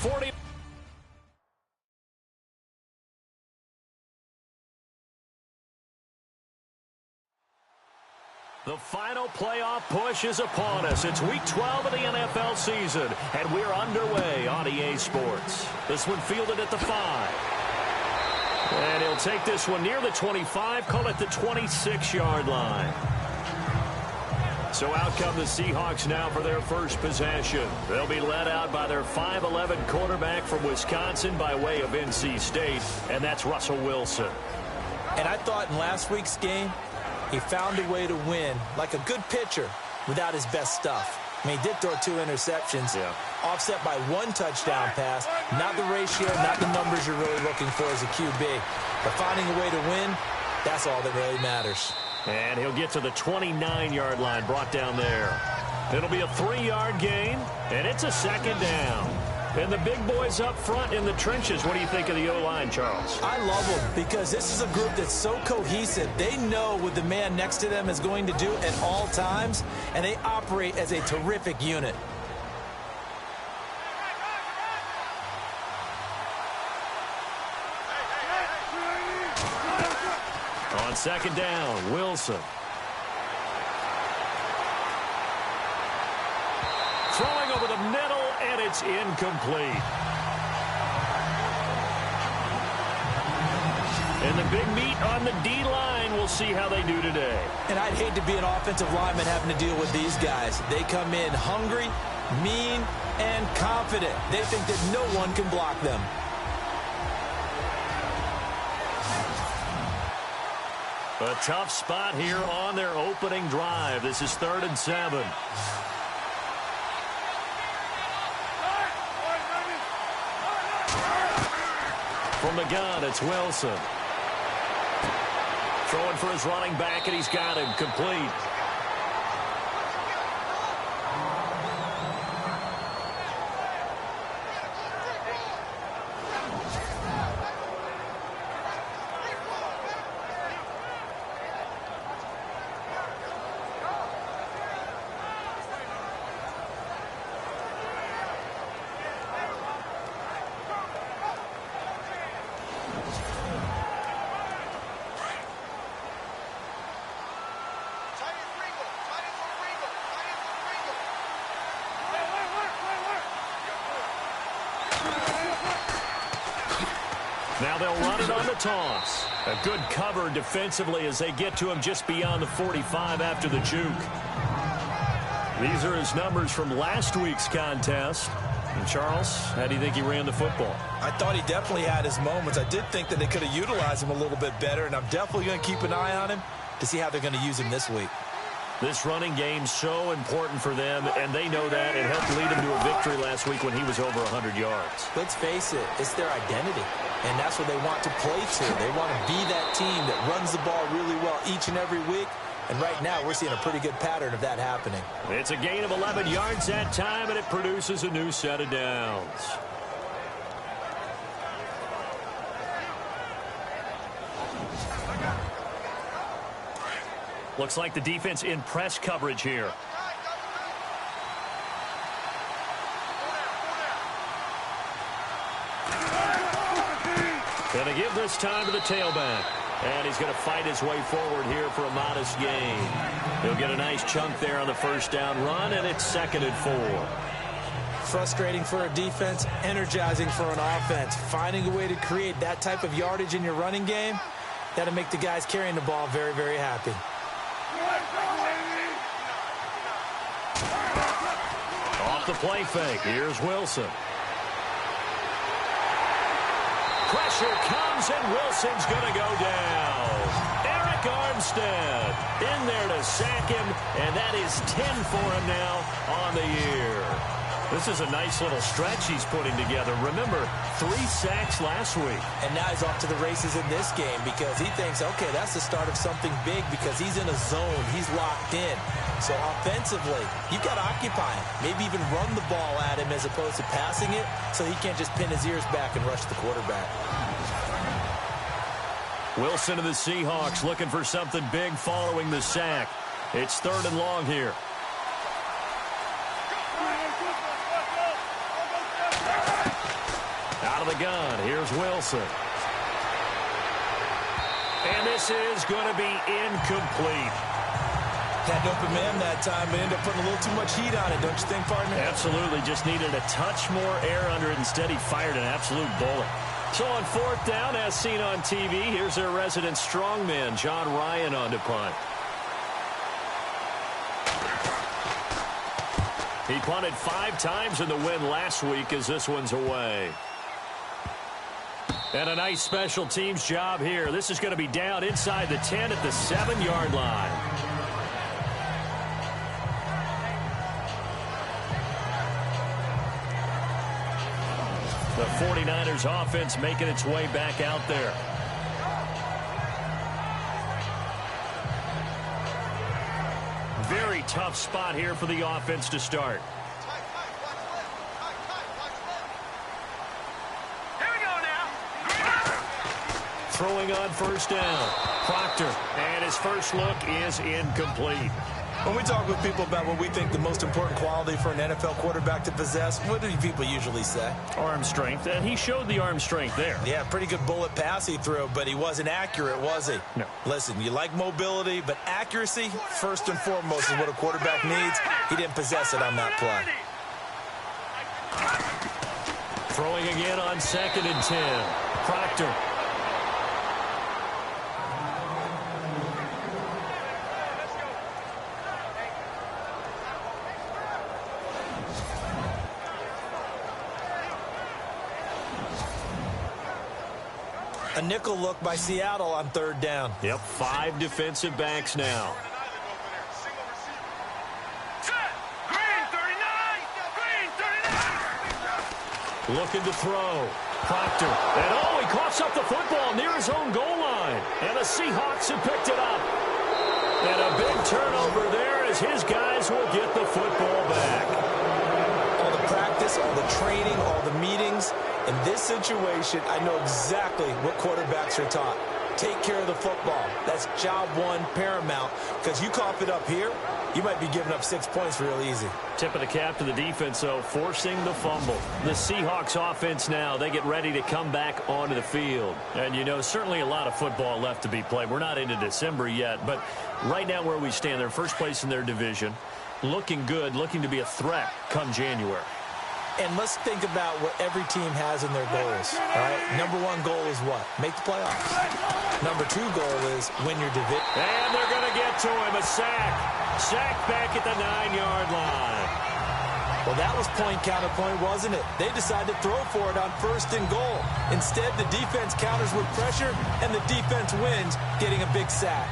40. The final playoff push is upon us. It's Week 12 of the NFL season, and we're underway on EA Sports. This one fielded at the 5. And he'll take this one near the 25, call it the 26-yard line. So out come the Seahawks now for their first possession. They'll be led out by their 5'11 quarterback from Wisconsin by way of NC State, and that's Russell Wilson. And I thought in last week's game, he found a way to win like a good pitcher without his best stuff. I mean, he did throw 2 interceptions, offset by 1 touchdown pass. Not the ratio, not the numbers you're really looking for as a QB. But finding a way to win, that's all that really matters. And he'll get to the 29-yard line, brought down there. It'll be a 3-yard gain, and it's a second down. And the big boys up front in the trenches. What do you think of the O-line, Charles? I love them because this is a group that's so cohesive. They know what the man next to them is going to do at all times, and they operate as a terrific unit. On second down, Wilson. Throwing over the middle, and it's incomplete. And the big meat on the D-line, we'll see how they do today. And I'd hate to be an offensive lineman having to deal with these guys. They come in hungry, mean, and confident. They think that no one can block them. A tough spot here on their opening drive. This is 3rd and 7. From the gun, it's Wilson. Throwing for his running back, and he's got him complete. Now they'll run it on the toss. A good cover defensively as they get to him just beyond the 45 after the juke. These are his numbers from last week's contest. And Charles, how do you think he ran the football? I thought he definitely had his moments. I did think that they could have utilized him a little bit better, and I'm definitely going to keep an eye on him to see how they're going to use him this week. This running game's so important for them, and they know that. It helped lead them to a victory last week when he was over 100 yards. Let's face it, it's their identity, and that's what they want to play to. They want to be that team that runs the ball really well each and every week, and right now we're seeing a pretty good pattern of that happening. It's a gain of 11 yards that time, and it produces a new set of downs. Looks like the defense in press coverage here. Going to give this time to the tailback. And he's going to fight his way forward here for a modest gain. He'll get a nice chunk there on the first down run, and it's 2nd and 4. Frustrating for a defense, energizing for an offense. Finding a way to create that type of yardage in your running game, that'll make the guys carrying the ball very, very happy. Off the play fake, here's Wilson. Pressure comes, and Wilson's going to go down. Eric Armstead in there to sack him, and that is 10 for him now on the year. This is a nice little stretch he's putting together. Remember, 3 sacks last week. And now he's off to the races in this game because he thinks, okay, that's the start of something big because he's in a zone. He's locked in. So offensively, you've got to occupy him. Maybe even run the ball at him as opposed to passing it so he can't just pin his ears back and rush the quarterback. Wilson of the Seahawks looking for something big following the sack. It's 3rd and long here. gun. Here's Wilson. And this is going to be incomplete. Had an open man that time, but ended up putting a little too much heat on it, don't you think, partner? Absolutely. Just needed a touch more air under it. Instead, he fired an absolute bullet. So on fourth down, as seen on TV, here's their resident strongman, John Ryan, on to punt. He punted 5 times in the win last week as this one's away. And a nice special teams job here. This is going to be down inside the 10 at the 7-yard line. The 49ers offense making its way back out there. Very tough spot here for the offense to start. Throwing on first down. Proctor. And his first look is incomplete. When we talk with people about what we think the most important quality for an NFL quarterback to possess, what do people usually say? Arm strength, and he showed the arm strength there. Yeah, pretty good bullet pass he threw, but he wasn't accurate, was he? No. Listen, you like mobility, but accuracy, first and foremost, is what a quarterback needs. He didn't possess it on that play. Throwing again on 2nd and 10. Proctor. A nickel look by Seattle on 3rd down. Yep, 5 defensive backs now. Looking to throw. Proctor. And he coughs up the football near his own goal line. And the Seahawks have picked it up. And a big turnover there as his guys will get the football back. All the practice, all the training, all the meetings. In this situation, I know exactly what quarterbacks are taught. Take care of the football. That's job one, paramount. Because you cough it up here, you might be giving up 6 points real easy. Tip of the cap to the defense, though, forcing the fumble. The Seahawks offense now, they get ready to come back onto the field. And, you know, certainly a lot of football left to be played. We're not into December yet, but right now where we stand, they're first place in their division. Looking good, looking to be a threat come January. And let's think about what every team has in their goals. All right, number 1 goal is what? Make the playoffs. Number 2 goal is win your division. And they're going to get to him, a sack. Sack back at the 9-yard line. Well, that was point counterpoint, wasn't it? They decided to throw for it on 1st and goal. Instead, the defense counters with pressure, and the defense wins, getting a big sack.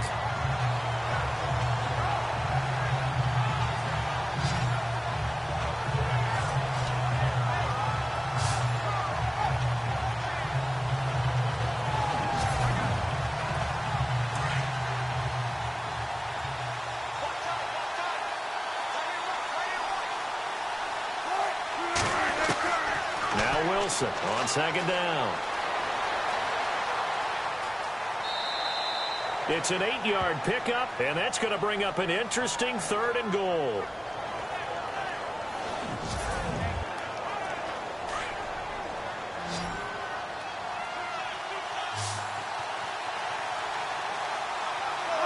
On 2nd down. It's an 8-yard pickup, and that's going to bring up an interesting 3rd and goal.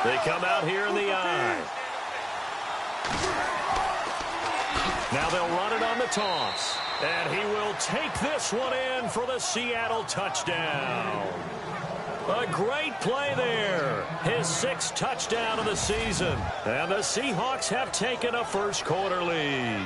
They come out here in the I. Now they'll run it on the toss. And he will take this one in for the Seattle touchdown. A great play there. His 6th touchdown of the season. And the Seahawks have taken a first-quarter lead.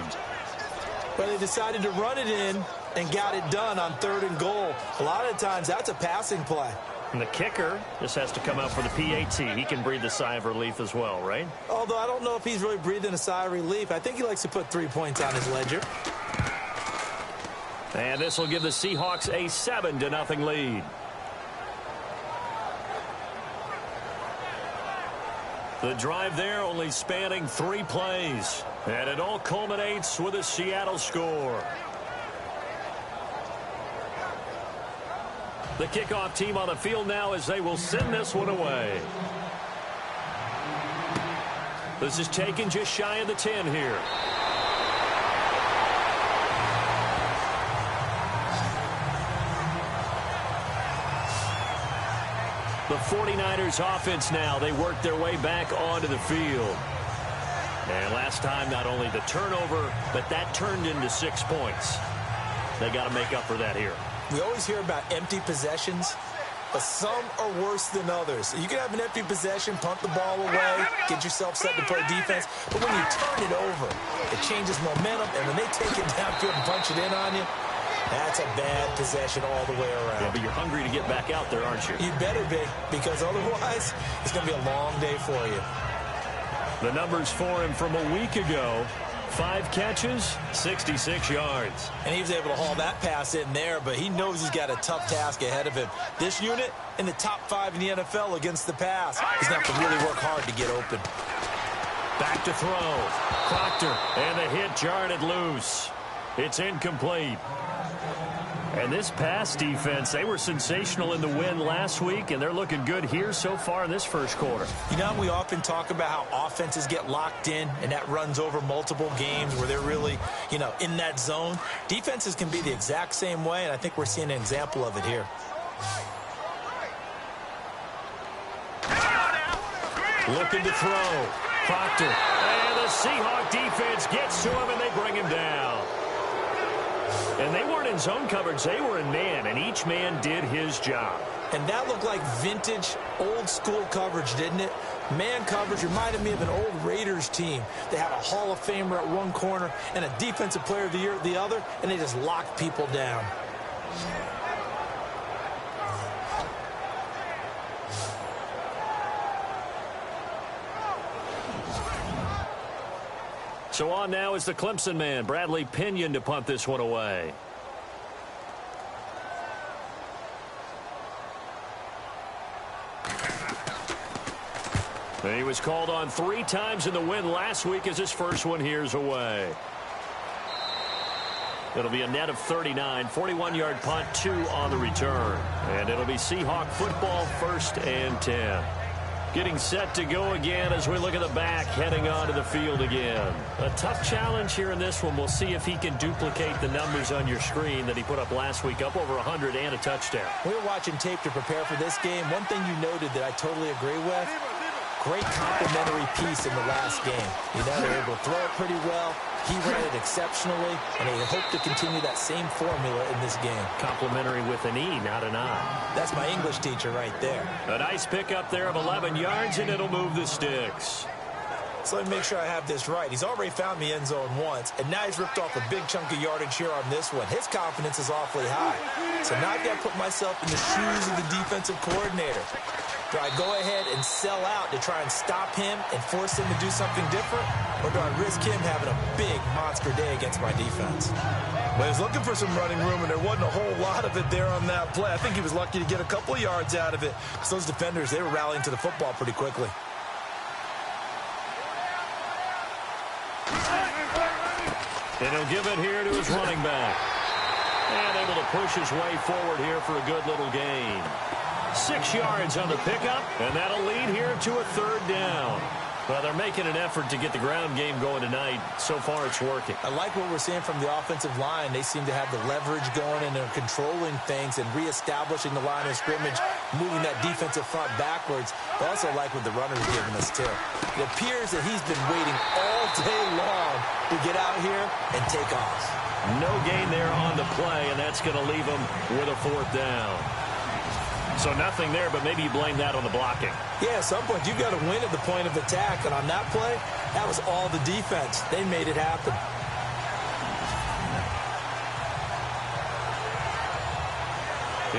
Well, they decided to run it in and got it done on 3rd and goal. A lot of times, that's a passing play. And the kicker just has to come out for the PAT. He can breathe a sigh of relief as well, right? Although I don't know if he's really breathing a sigh of relief. I think he likes to put 3 points on his ledger. And this will give the Seahawks a 7-0 lead. The drive there only spanning 3 plays. And it all culminates with a Seattle score. The kickoff team on the field now as they will send this one away. This is taken just shy of the 10 here. The 49ers offense now. They work their way back onto the field. And last time, not only the turnover, but that turned into 6 points. They got to make up for that here. We always hear about empty possessions, but some are worse than others. You can have an empty possession, punt the ball away, get yourself set to play defense, but when you turn it over, it changes momentum, and when they take it downfield and punch it in on you, that's a bad possession all the way around. Yeah, but you're hungry to get back out there, aren't you? You better be, because otherwise, it's going to be a long day for you. The numbers for him from a week ago: 5 catches, 66 yards. And he was able to haul that pass in there, but he knows he's got a tough task ahead of him. This unit in the top 5 in the NFL against the pass. He's going to have to really work hard to get open. Back to throw. Proctor, and the hit jarred it loose. It's incomplete. And this pass defense, they were sensational in the win last week, and they're looking good here so far in this first quarter. You know, we often talk about how offenses get locked in, and that runs over multiple games where they're really, you know, in that zone. Defenses can be the exact same way, and I think we're seeing an example of it here. Looking to throw. Proctor. And the Seahawk defense gets to him, and they bring him down. And they weren't in zone coverage. They were in man, and each man did his job. And that looked like vintage, old-school coverage, didn't it? Man coverage reminded me of an old Raiders team. They had a Hall of Famer at one corner and a Defensive Player of the Year at the other, and they just locked people down. So on now is the Clemson man, Bradley Pinion, to punt this one away. He was called on 3 times in the win last week as his first one here's away. It'll be a net of 39, 41-yard punt, 2 on the return. And it'll be Seahawk football, 1st and 10. Getting set to go again as we look at the back, heading onto the field again. A tough challenge here in this one. We'll see if he can duplicate the numbers on your screen that he put up last week, up over 100 and a touchdown. We were watching tape to prepare for this game. One thing you noted that I totally agree with, great complimentary piece in the last game. You know, they were able to throw it pretty well. He ran it exceptionally, and they hope to continue that same formula in this game. Complimentary with an E, not an I. That's my English teacher right there. A nice pickup there of 11 yards, and it'll move the sticks. So let me make sure I have this right. He's already found the end zone once, and now he's ripped off a big chunk of yardage here on this one. His confidence is awfully high. So now I've got to put myself in the shoes of the defensive coordinator. Do I go ahead and sell out to try and stop him and force him to do something different? Or do I risk him having a big monster day against my defense? Well, he was looking for some running room, and there wasn't a whole lot of it there on that play. I think he was lucky to get a couple of yards out of it, because those defenders, they were rallying to the football pretty quickly. And he'll give it here to his running back. And able to push his way forward here for a good little gain. 6 yards on the pickup, and that'll lead here to a 3rd down. Well, they're making an effort to get the ground game going tonight. So far, it's working. I like what we're seeing from the offensive line. They seem to have the leverage going, and they're controlling things and reestablishing the line of scrimmage, moving that defensive front backwards. I also like what the runner's giving us, too. It appears that he's been waiting all day long to get out here and take off. No gain there on the play, and that's going to leave him with a 4th down. So nothing there, but maybe you blame that on the blocking. Yeah, at some point, you've got to win at the point of attack. And on that play, that was all the defense. They made it happen.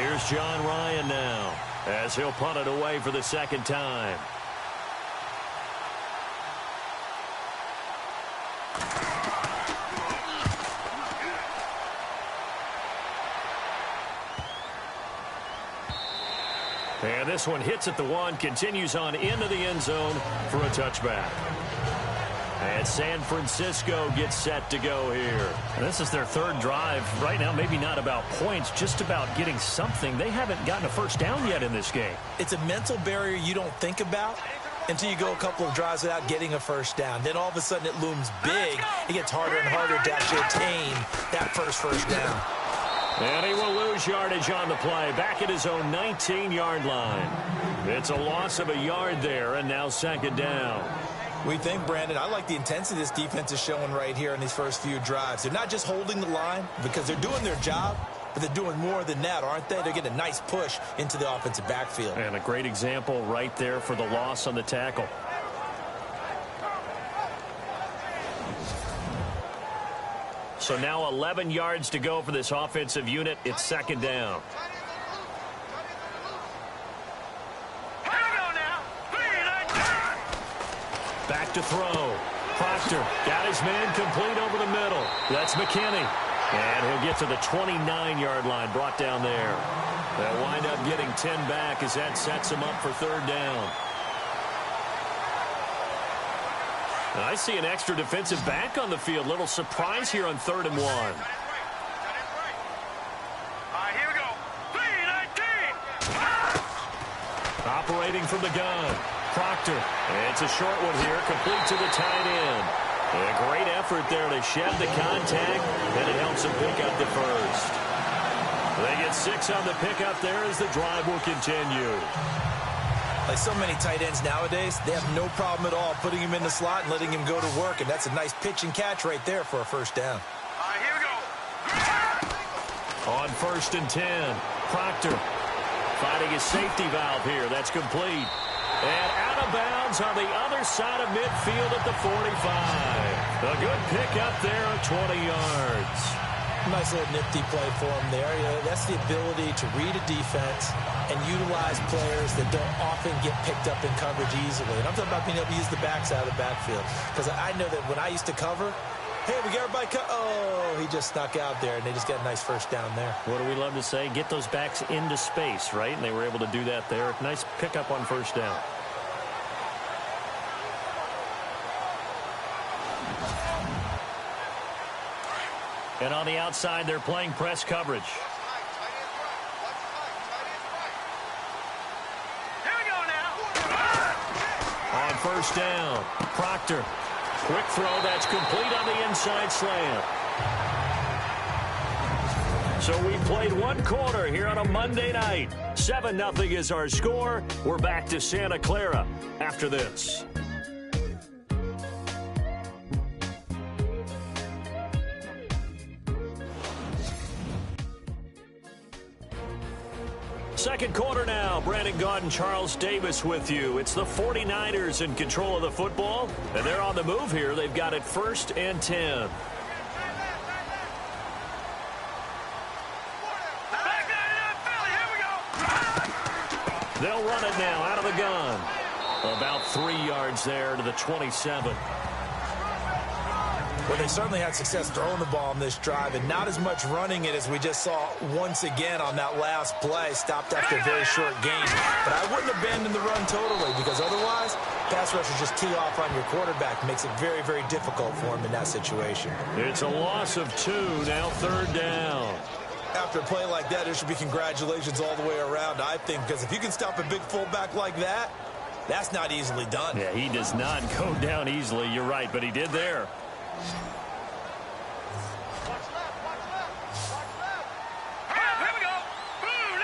Here's John Ryan now, as he'll punt it away for the 2nd time. And this one hits at the 1, continues on into the end zone for a touchback. And San Francisco gets set to go here. And this is their 3rd drive. Right now, maybe not about points, just about getting something. They haven't gotten a first down yet in this game. It's a mental barrier you don't think about until you go a couple of drives without getting a first down. Then all of a sudden it looms big. It gets harder and harder to actually attain that first down. And he will lose yardage on the play, back at his own 19-yard line. It's a loss of a yard there, and now second down. We think, Brandon, I like the intensity this defense is showing right here in these first few drives. They're not just holding the line because they're doing their job, but they're doing more than that, aren't they? They're getting a nice push into the offensive backfield. And a great example right there for the loss on the tackle. So now 11 yards to go for this offensive unit. It's second down. Back to throw. Proctor got his man complete over the middle. That's McKinney. And he'll get to the 29-yard line, brought down there. They'll wind up getting 10 back as that sets him up for third down. And I see an extra defensive back on the field. Little surprise here on 3rd and 1. Here we go. 3-19. Operating from the gun. Proctor. It's a short one here, complete to the tight end. A great effort there to shed the contact, and it helps them pick up the first. They get 6 on the pickup there as the drive will continue. Like so many tight ends nowadays, they have no problem at all putting him in the slot and letting him go to work, and that's a nice pitch and catch right there for a first down. Here we go. On 1st and 10, Proctor finding his safety valve here. That's complete. And out of bounds on the other side of midfield at the 45. A good pickup there at 20 yards. Nice little nifty play for him there. You know, that's the ability to read a defense and utilize players that don't often get picked up in coverage easily. And I'm talking about being able to use the backside of the backfield. Because I know that when I used to cover, hey, we got everybody cut. Oh, he just snuck out there, and they just got a nice first down there. What do we love to say? Get those backs into space, right? And they were able to do that there. Nice pickup on first down. And on the outside, they're playing press coverage. Here we go now. On first down, Proctor. Quick throw, that's complete on the inside slant. So we played one quarter here on a Monday night. 7-0 is our score. We're back to Santa Clara after this. Second quarter now. Brandon Gaudin and Charles Davis with you. It's the 49ers in control of the football, and they're on the move here. They've got it 1st and 10. They'll run it now out of the gun. About 3 yards there to the 27. Well, they certainly had success throwing the ball on this drive, and not as much running it as we just saw once again on that last play. Stopped after a very short gain. But I wouldn't abandon the run totally, because otherwise, pass rushers just tee off on your quarterback. Makes it very, very difficult for him in that situation. It's a loss of 2, now 3rd down. After a play like that, there should be congratulations all the way around, I think, because if you can stop a big fullback like that, that's not easily done. Yeah, he does not go down easily. You're right, but he did there. Here we go. Blue 90.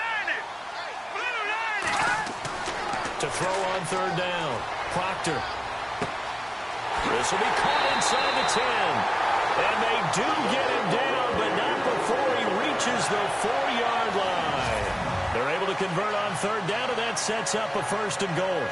Blue 90. To throw on 3rd down. Proctor. This will be caught inside the 10. And they do get him down, but not before he reaches the 4-yard line. They're able to convert on 3rd down, and that sets up a 1st and goal.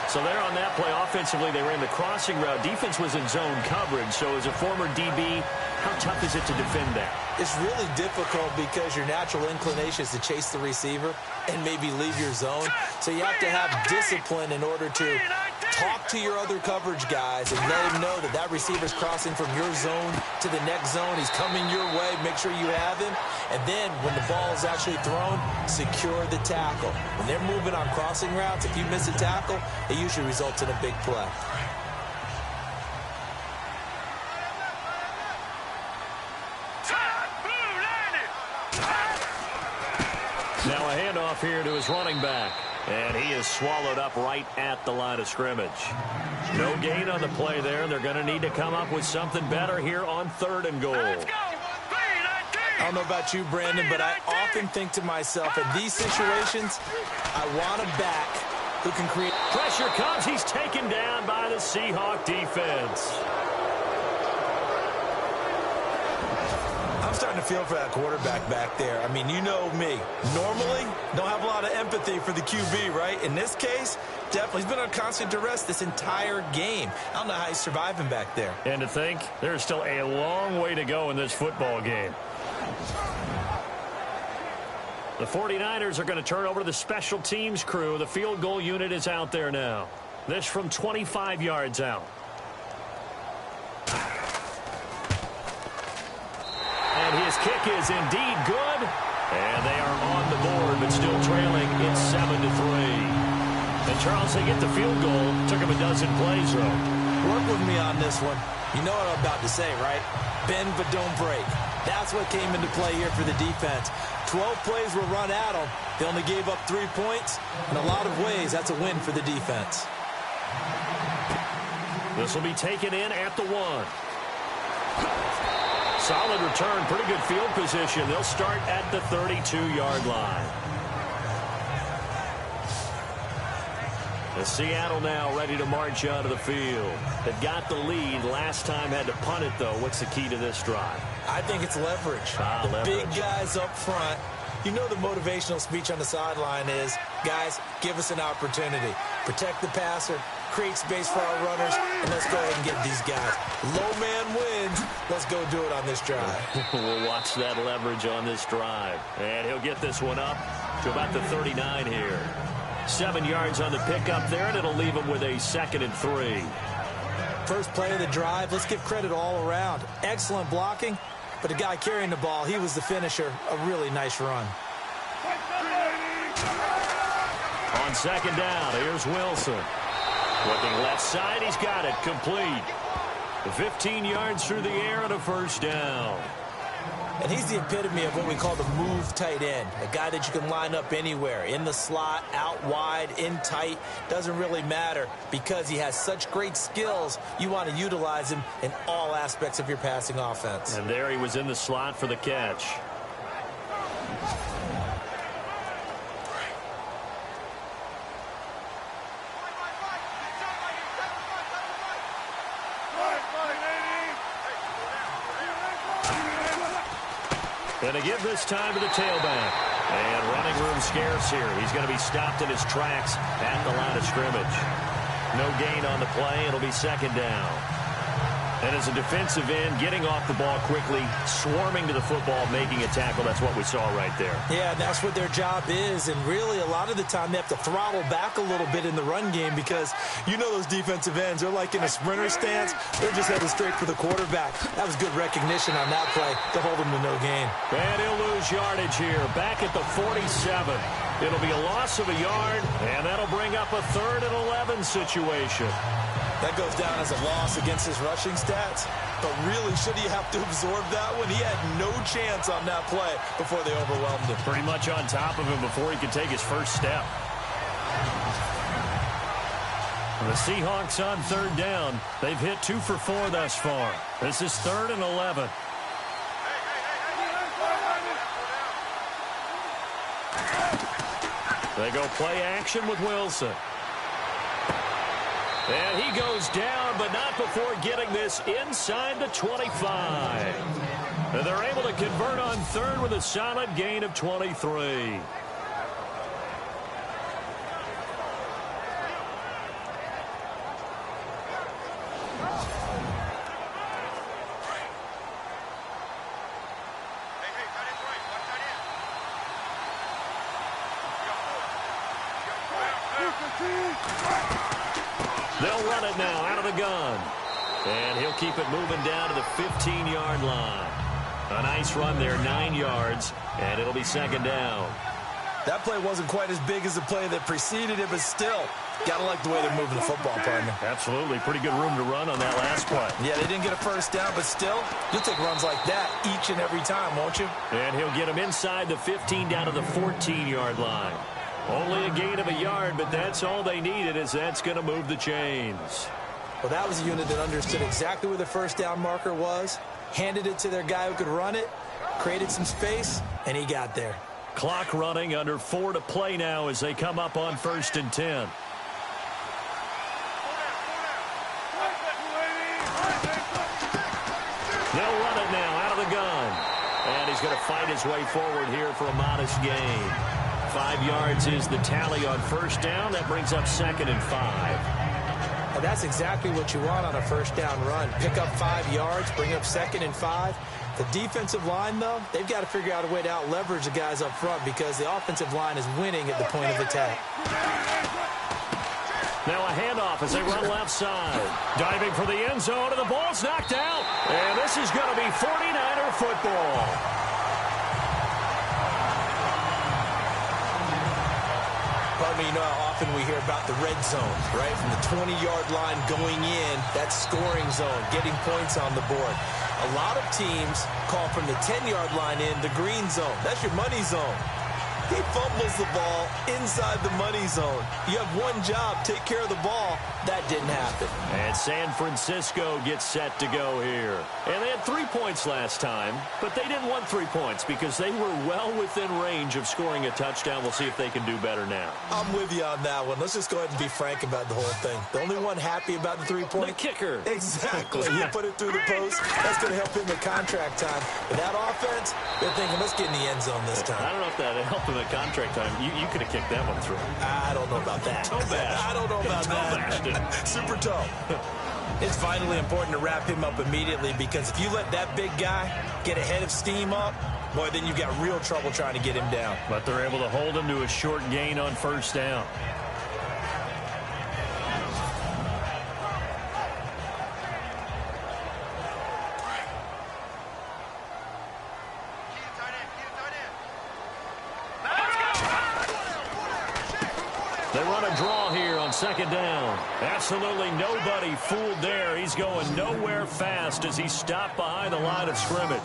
So there on that play, offensively, they ran the crossing route. Defense was in zone coverage. So as a former DB, how tough is it to defend that? It's really difficult because your natural inclination is to chase the receiver and maybe leave your zone. So you have to have discipline in order to talk to your other coverage guys and let him know that that receiver's crossing from your zone to the next zone. He's coming your way. Make sure you have him. And then when the ball is actually thrown, secure the tackle. When they're moving on crossing routes, if you miss a tackle, it usually results in a big play. Now a handoff here to his running back. And he is swallowed up right at the line of scrimmage. No gain on the play there. They're going to need to come up with something better here on 3rd and goal. Let's go. 3-19. I don't know about you, Brandon, but I often think to myself, in these situations, I want a back who can create... Pressure comes. He's taken down by the Seahawk defense. I'm starting to feel for that quarterback back there. I mean, you know me. Normally, don't have a lot of empathy for the QB, right? In this case, definitely. He's been on constant duress this entire game. I don't know how he's surviving back there. And to think, there's still a long way to go in this football game. The 49ers are going to turn over to the special teams crew. The field goal unit is out there now. This from 25 yards out. And his kick is indeed good. And they are on the board, but still trailing. It's 7-3. And Charles, they get the field goal. Took him a dozen plays, though. Work with me on this one. You know what I'm about to say, right? Bend but don't break. That's what came into play here for the defense. 12 plays were run at them. They only gave up 3 points. In a lot of ways, that's a win for the defense. This will be taken in at the 1. Solid return, pretty good field position. They'll start at the 32-yard line. Seattle now ready to march out of the field. They've got the lead. Last time had to punt it, though. What's the key to this drive? I think it's leverage. Big guys up front. You know the motivational speech on the sideline is, guys, give us an opportunity. Protect the passer, create space for our runners, and let's go ahead and get these guys. Low man wins. Let's go do it on this drive. We'll watch that leverage on this drive. And he'll get this one up to about the 39 here. 7 yards on the pickup there, and it'll leave him with a 2nd and 3. First play of the drive, let's give credit all around. Excellent blocking, but the guy carrying the ball, he was the finisher. A really nice run. On 2nd down, here's Wilson. Looking left side, he's got it, complete. 15 yards through the air and a 1st down. And he's the epitome of what we call the move tight end. A guy that you can line up anywhere. In the slot, out wide, in tight. Doesn't really matter because he has such great skills. You want to utilize him in all aspects of your passing offense. And there he was in the slot for the catch. Going to give this time to the tailback. And running room scarce here. He's going to be stopped in his tracks at the line of scrimmage. No gain on the play. It'll be 2nd down. And as a defensive end, getting off the ball quickly, swarming to the football, making a tackle, that's what we saw right there. Yeah, that's what their job is. And really, a lot of the time, they have to throttle back a little bit in the run game because you know those defensive ends, they're like in a sprinter stance. They're just headed straight for the quarterback. That was good recognition on that play to hold him to no gain. And he'll lose yardage here, back at the 47. It'll be a loss of a yard, and that'll bring up a 3rd and 11 situation. That goes down as a loss against his rushing stats. But really, should he have to absorb that one? He had no chance on that play before they overwhelmed him. Pretty much on top of him before he could take his first step. The Seahawks on 3rd down. They've hit 2 for 4 thus far. This is 3rd and 11. They go play action with Wilson. And he goes down, but not before getting this inside the 25. And they're able to convert on 3rd with a solid gain of 23. They'll run it now out of the gun. And he'll keep it moving down to the 15-yard line. A nice run there, 9 yards, and it'll be 2nd down. That play wasn't quite as big as the play that preceded it, but still, got to like the way they're moving the football, partner. Absolutely. Pretty good room to run on that last play. Yeah, they didn't get a 1st down, but still, you'll take runs like that each and every time, won't you? And he'll get him inside the 15 down to the 14-yard line. Only a gain of a yard, but that's all they needed, as that's going to move the chains. Well, that was a unit that understood exactly where the 1st down marker was, handed it to their guy who could run it, created some space, and he got there. Clock running, under 4 to play now as they come up on 1st and 10. They'll run it now out of the gun. And he's going to fight his way forward here for a modest gain. 5 yards is the tally on 1st down. That brings up 2nd and 5. Well, that's exactly what you want on a 1st down run. Pick up 5 yards, bring up 2nd and 5. The defensive line, though, they've got to figure out a way to out-leverage the guys up front because the offensive line is winning at the point of attack. Now a handoff as they run left side. Diving for the end zone, and the ball's knocked out. And this is going to be 49er football. Pardon me, you know how often we hear about the red zone, right? From the 20-yard line going in, that scoring zone, getting points on the board. A lot of teams call from the 10-yard line in the green zone. That's your money zone. He fumbles the ball inside the money zone. You have one job, take care of the ball. That didn't happen. And San Francisco gets set to go here. And they had 3 points last time, but they didn't want 3 points because they were well within range of scoring a touchdown. We'll see if they can do better now. I'm with you on that one. Let's just go ahead and be frank about the whole thing. The only one happy about the 3-point? The kicker. Exactly. You put it through the post. That's going to help him at contract time. But that offense, they're thinking, let's get in the end zone this time. I don't know if that helped him at contract time. You could have kicked that one through. I don't know about that. Toe bash. I don't know about that. Super toe. It's vitally important to wrap him up immediately because if you let that big guy get a head of steam up, boy, then you've got real trouble trying to get him down. But they're able to hold him to a short gain on 1st down. They run a draw here on 2nd down. Absolutely nobody fooled there. He's going nowhere fast as he stopped behind the line of scrimmage.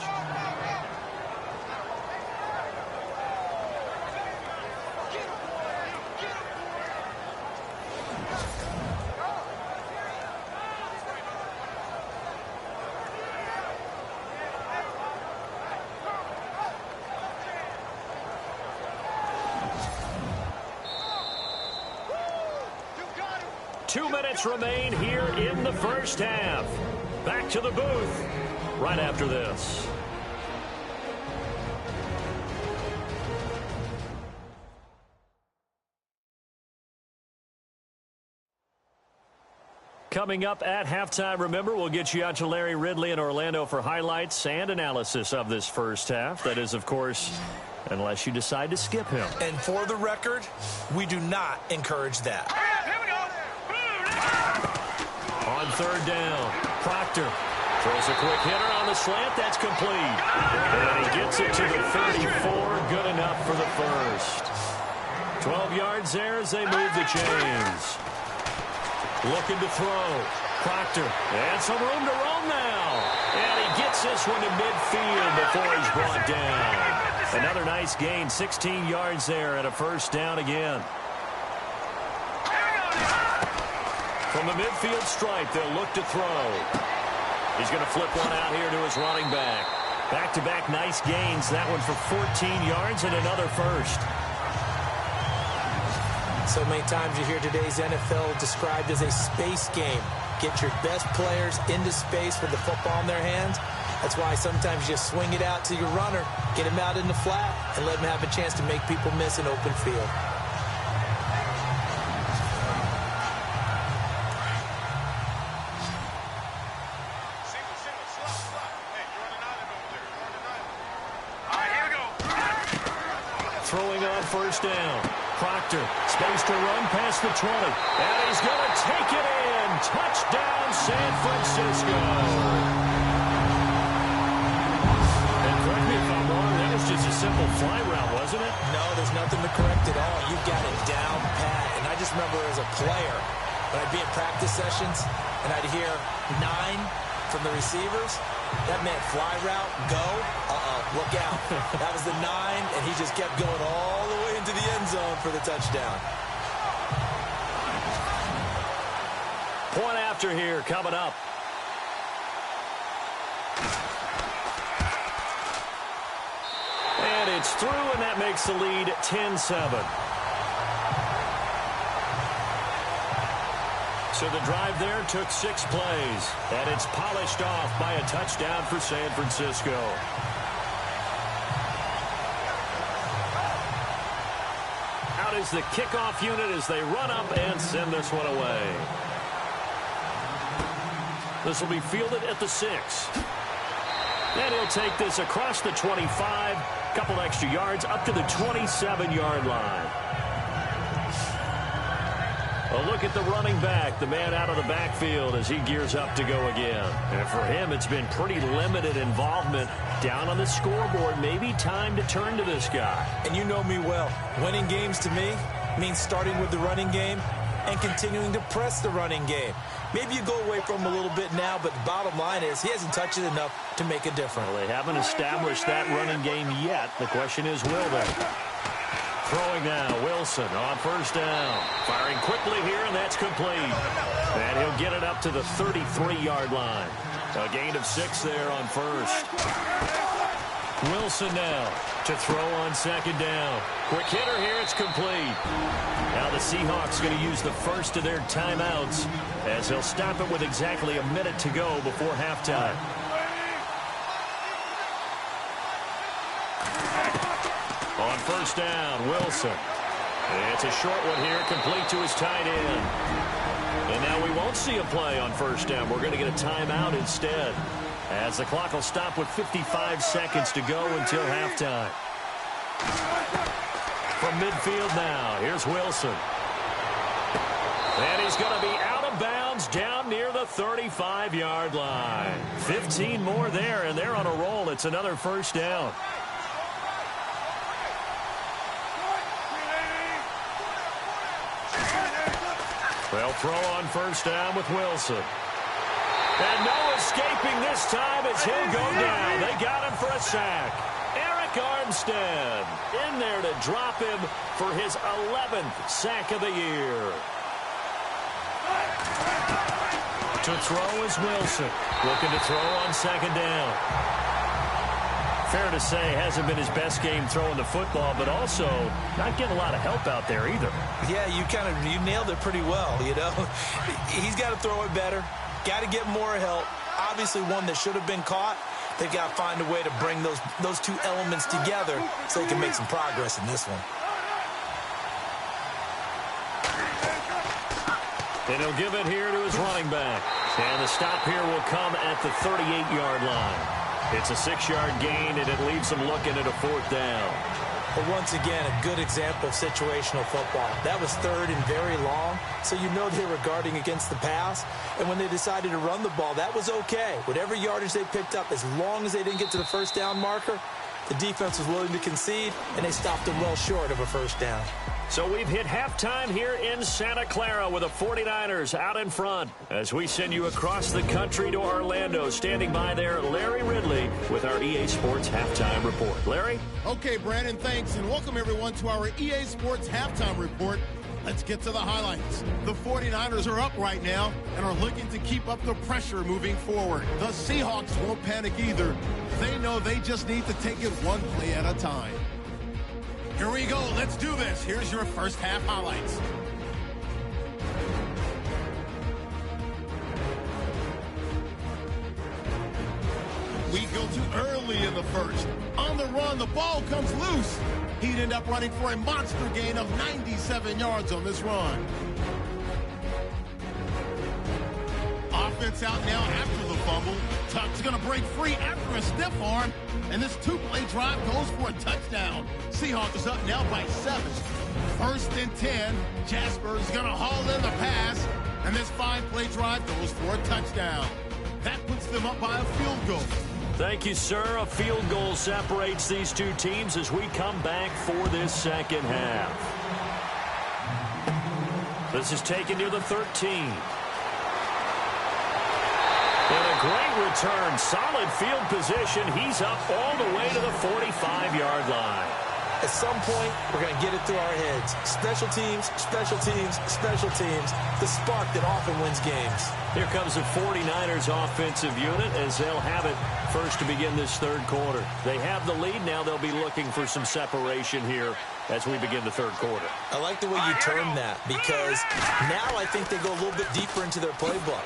Remain here in the 1st half. Back to the booth right after this. Coming up at halftime, remember, we'll get you out to Larry Ridley in Orlando for highlights and analysis of this 1st half. That is, of course, unless you decide to skip him. And for the record, we do not encourage that. On 3rd down, Proctor throws a quick hitter on the slant. That's complete. And he gets it to the 34. Good enough for the 1st. 12 yards there as they move the chains. Looking to throw. Proctor. And some room to roam now. And he gets this one to midfield before he's brought down. Another nice gain. 16 yards there and a 1st down again. From the midfield stripe, they'll look to throw. He's going to flip one out here to his running back. Back-to-back nice gains. That one for 14 yards and another 1st. So many times you hear today's NFL described as a space game. Get your best players into space with the football in their hands. That's why sometimes you just swing it out to your runner, get him out in the flat, and let him have a chance to make people miss an open field. Throwing on 1st down. Proctor, space to run past the 20. And he's going to take it in. Touchdown, San Francisco. And correct me if I'm wrong, that was just a simple fly route, wasn't it? No, there's nothing to correct at all. You've got it down pat. And I just remember as a player, when I'd be at practice sessions, and I'd hear 9 from the receivers, that meant fly route, go, look out. That was the 9, and he just kept going all the way into the end zone for the touchdown. Point after here coming up. And it's through, and that makes the lead 10-7. So the drive there took 6 plays, and it's polished off by a touchdown for San Francisco. Out is the kickoff unit as they run up and send this one away. This will be fielded at the 6. And he'll take this across the 25, couple extra yards up to the 27-yard line. A look at the running back, the man out of the backfield as he gears up to go again. And for him, it's been pretty limited involvement down on the scoreboard. Maybe time to turn to this guy. And you know me well. Winning games to me means starting with the running game and continuing to press the running game. Maybe you go away from him a little bit now, but the bottom line is he hasn't touched it enough to make a difference. Well, they haven't established that running game yet. The question is, will they? Throwing now, Wilson on first down. Firing quickly here, and that's complete. And he'll get it up to the 33-yard line. A gain of 6 there on first. Wilson now to throw on second down. Quick hitter here, it's complete. Now the Seahawks going to use the first of their timeouts as he'll stop it with exactly a minute to go before halftime. On first down, Wilson. It's a short one here, complete to his tight end. And now we won't see a play on first down. We're going to get a timeout instead, as the clock will stop with 55 seconds to go until halftime. From midfield now, here's Wilson. And he's going to be out of bounds down near the 35-yard line. 15 more there, and they're on a roll. It's another first down. They'll throw on first down with Wilson. And no escaping this time as he'll go down. They got him for a sack. Eric Armstead in there to drop him for his 11th sack of the year. To throw is Wilson. Looking to throw on second down. Fair to say, hasn't been his best game throwing the football, but also not getting a lot of help out there either. Yeah, you nailed it pretty well, you know. He's got to throw it better. Got to get more help. Obviously one that should have been caught. They've got to find a way to bring those two elements together so they can make some progress in this one. And he'll give it here to his running back. And the stop here will come at the 38-yard line. It's a 6-yard gain, and it leaves them looking at a fourth down. But once again, a good example of situational football. That was third and very long, so you know they were guarding against the pass. And when they decided to run the ball, that was okay. Whatever yardage they picked up, as long as they didn't get to the first down marker, the defense was willing to concede, and they stopped them well short of a first down. So we've hit halftime here in Santa Clara with the 49ers out in front. As we send you across the country to Orlando, standing by there, Larry Ridley with our EA Sports Halftime Report. Larry? Okay, Brandon, thanks, and welcome everyone to our EA Sports Halftime Report. Let's get to the highlights. The 49ers are up right now and are looking to keep up the pressure moving forward. The Seahawks won't panic either. They know they just need to take it one play at a time. Here we go. Let's do this. Here's your first half highlights. We go to early in the first. On the run, the ball comes loose. He'd end up running for a monster gain of 97 yards on this run. Offense out now after the fumble. Tuck's going to break free after a stiff arm. And this two-play drive goes for a touchdown. Seahawks is up now by 7. First and 10. Jasper's going to haul in the pass. And this 5-play drive goes for a touchdown. That puts them up by a field goal. Thank you, sir. A field goal separates these two teams as we come back for this second half. This is taken near the 13. And a great return. Solid field position. He's up all the way to the 45-yard line. At some point, we're going to get it through our heads. Special teams, special teams, special teams. The spark that often wins games. Here comes the 49ers offensive unit as they'll have it first to begin this third quarter. They have the lead. Now they'll be looking for some separation here as we begin the third quarter. I like the way you term that because now I think they go a little bit deeper into their playbook.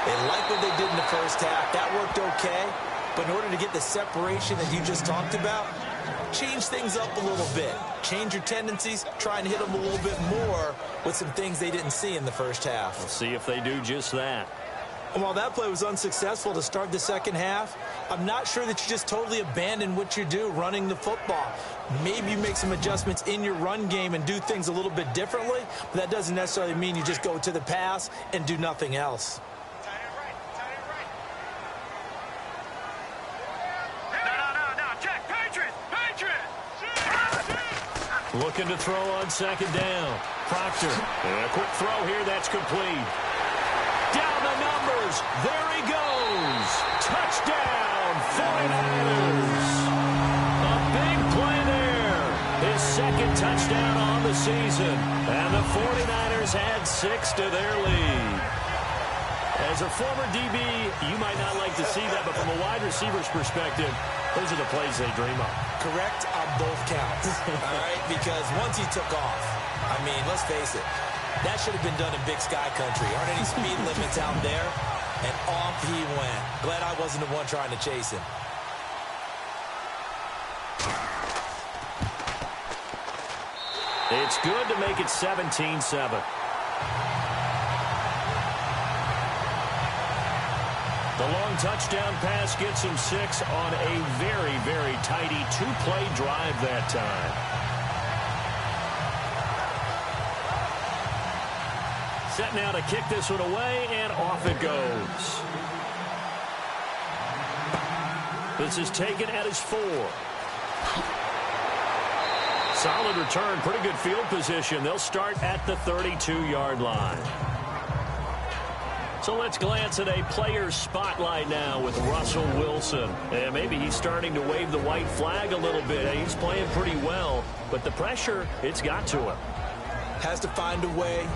They like what they did in the first half. That worked okay. But in order to get the separation that you just talked about, change things up a little bit. Change your tendencies. Try and hit them a little bit more with some things they didn't see in the first half. We'll see if they do just that. And while that play was unsuccessful to start the second half, I'm not sure that you just totally abandon what you do running the football. Maybe you make some adjustments in your run game and do things a little bit differently, but that doesn't necessarily mean you just go to the pass and do nothing else. Looking to throw on second down. Proctor. And a quick throw here. That's complete. Down the numbers. There he goes. Touchdown, 49ers. A big play there. His second touchdown on the season. And the 49ers add 6 to their lead. As a former DB, you might not like to see that, but from a wide receiver's perspective, those are the plays they dream of. Correct on both counts, all right? Because once he took off, I mean, let's face it, that should have been done in Big Sky Country. Aren't any speed limits out there? And off he went. Glad I wasn't the one trying to chase him. It's good to make it 17-7. The long touchdown pass gets him 6 on a very, very tidy two-play drive that time. Set now to kick this one away, and off it goes. This is taken at his 4. Solid return, pretty good field position. They'll start at the 32-yard line. So let's glance at a player's spotlight now with Russell Wilson. And maybe he's starting to wave the white flag a little bit. He's playing pretty well, but the pressure, it's got to him. Has to find a way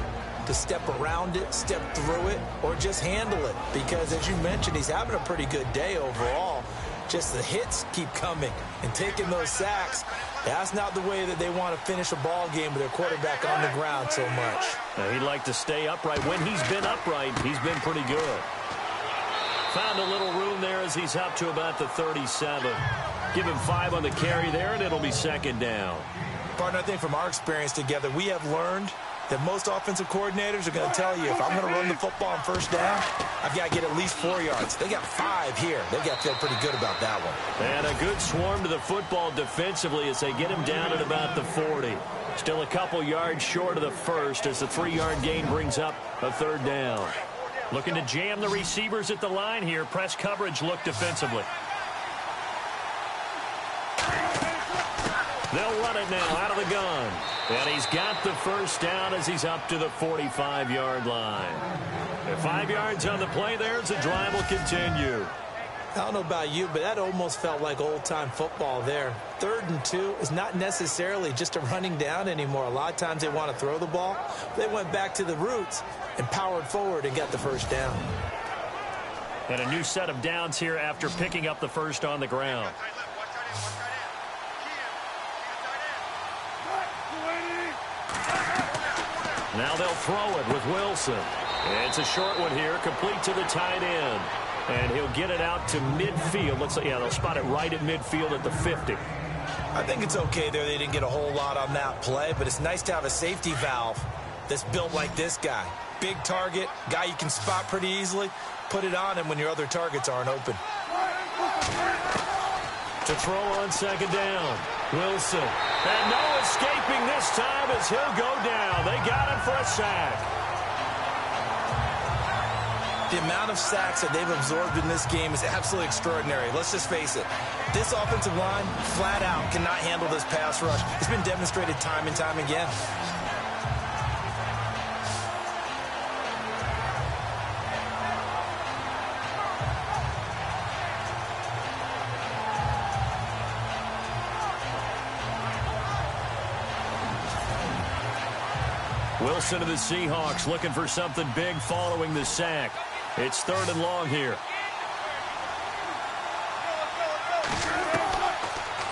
to step around it, step through it, or just handle it. Because as you mentioned, he's having a pretty good day overall. Just the hits keep coming and taking those sacks. That's not the way that they want to finish a ball game with their quarterback on the ground so much. He'd like to stay upright. When he's been upright, he's been pretty good. Found a little room there as he's up to about the 37. Give him 5 on the carry there, and it'll be second down. Partner, I think from our experience together, we have learned that most offensive coordinators are going to tell you, if I'm going to run the football on first down, I've got to get at least 4 yards. They got 5 here. They've got to feel pretty good about that one. And a good swarm to the football defensively as they get him down at about the 40. Still a couple yards short of the first as the 3-yard gain brings up a third down. Looking to jam the receivers at the line here. Press coverage look defensively. They'll run it now out of the gun. And he's got the first down as he's up to the 45-yard line. And 5 yards on the play there as the drive will continue. I don't know about you, but that almost felt like old-time football there. 3rd and 2 is not necessarily just a running down anymore. A lot of times they want to throw the ball. They went back to the roots and powered forward and got the first down. And a new set of downs here after picking up the first on the ground. Now they'll throw it with Wilson. It's a short one here, complete to the tight end. And he'll get it out to midfield. Looks like, yeah, they'll spot it right at midfield at the 50. I think it's okay there. They didn't get a whole lot on that play, but it's nice to have a safety valve that's built like this guy. Big target, guy you can spot pretty easily. Put it on him when your other targets aren't open. To throw on second down. Wilson. And no escaping this time as he'll go down. They got him for a sack. The amount of sacks that they've absorbed in this game is absolutely extraordinary. Let's just face it. This offensive line, flat out, cannot handle this pass rush. It's been demonstrated time and time again. Wilson and the Seahawks looking for something big following the sack. It's 3rd and long here.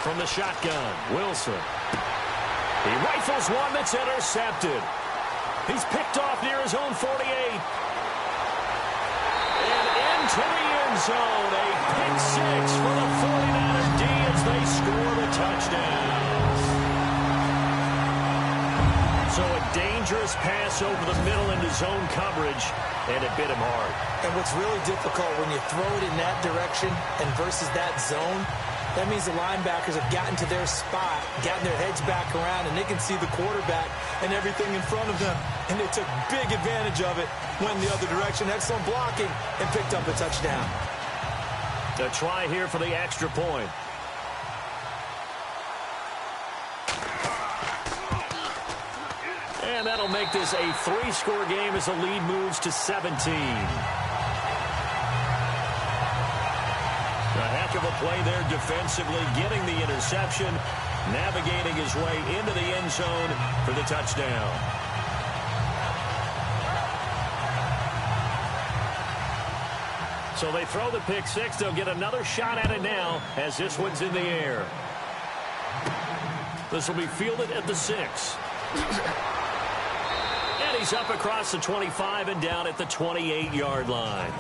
From the shotgun, Wilson. He rifles one that's intercepted. He's picked off near his own 48. And into the end zone. A pick six for the 49er D as they score the touchdown. So a dangerous pass over the middle into zone coverage, and it bit him hard. And what's really difficult when you throw it in that direction and versus that zone, that means the linebackers have gotten to their spot, gotten their heads back around, and they can see the quarterback and everything in front of them. And they took big advantage of it, went the other direction, excellent blocking, and picked up a touchdown. A try here for the extra point. And that'll make this a 3-score game as the lead moves to 17. A heck of a play there defensively, getting the interception, navigating his way into the end zone for the touchdown. So they throw the pick six. They'll get another shot at it now as this one's in the air. This will be fielded at the 6. And he's up across the 25 and down at the 28-yard line.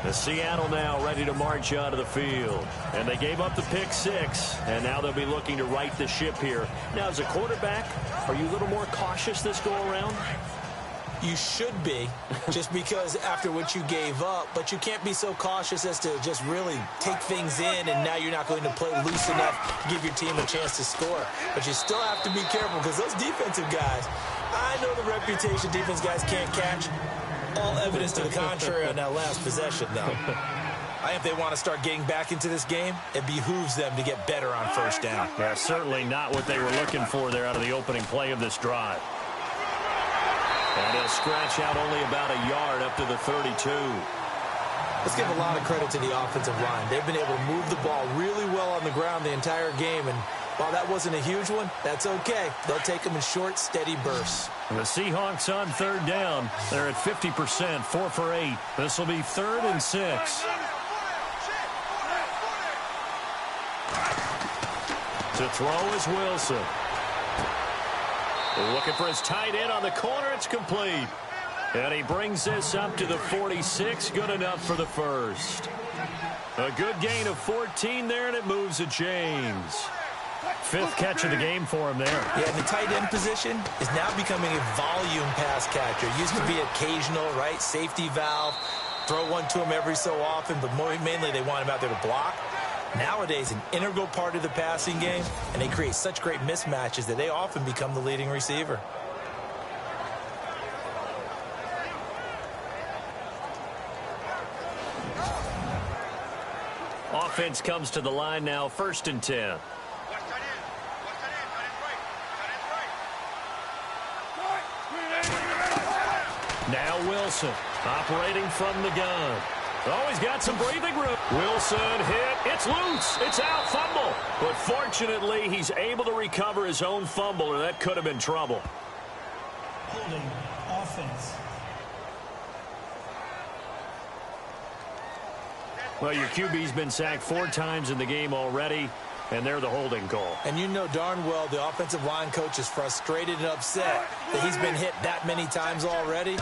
The Seattle now ready to march out of the field. And they gave up the pick six, and now they'll be looking to right the ship here. Now, as a quarterback, are you a little more cautious this go-around? You should be, just because after what you gave up, but you can't be so cautious as to just really take things in, and now you're not going to play loose enough to give your team a chance to score. But you still have to be careful, because those defensive guys, I know the reputation defense guys can't catch. All evidence to the contrary on that last possession, though. If they want to start getting back into this game, it behooves them to get better on first down. Yeah, certainly not what they were looking for there out of the opening play of this drive. And he'll scratch out only about a yard up to the 32. Let's give a lot of credit to the offensive line. They've been able to move the ball really well on the ground the entire game, and while that wasn't a huge one, that's okay. They'll take them in short, steady bursts. And the Seahawks on 3rd down. They're at 50%, 4 for 8. This will be 3rd and 6. To throw is Wilson. Looking for his tight end on the corner. It's complete. And he brings this up to the 46. Good enough for the first. A good gain of 14 there, and it moves to James. 5th catch of the game for him there. Yeah, the tight end position is now becoming a volume pass catcher. Used to be occasional, right? Safety valve. Throw one to him every so often, but mainly they want him out there to block. Nowadays, an integral part of the passing game, and they create such great mismatches that they often become the leading receiver. Offense comes to the line now, 1st and 10. Now Wilson, operating from the gun. Oh, he's got some breathing room. Wilson hit. It's loose. It's out. Fumble. But fortunately, he's able to recover his own fumble, or that could have been trouble. Holding offense. Well, your QB's been sacked 4 times in the game already, and they're the holding call. And you know darn well the offensive line coach is frustrated and upset that he's been hit that many times already.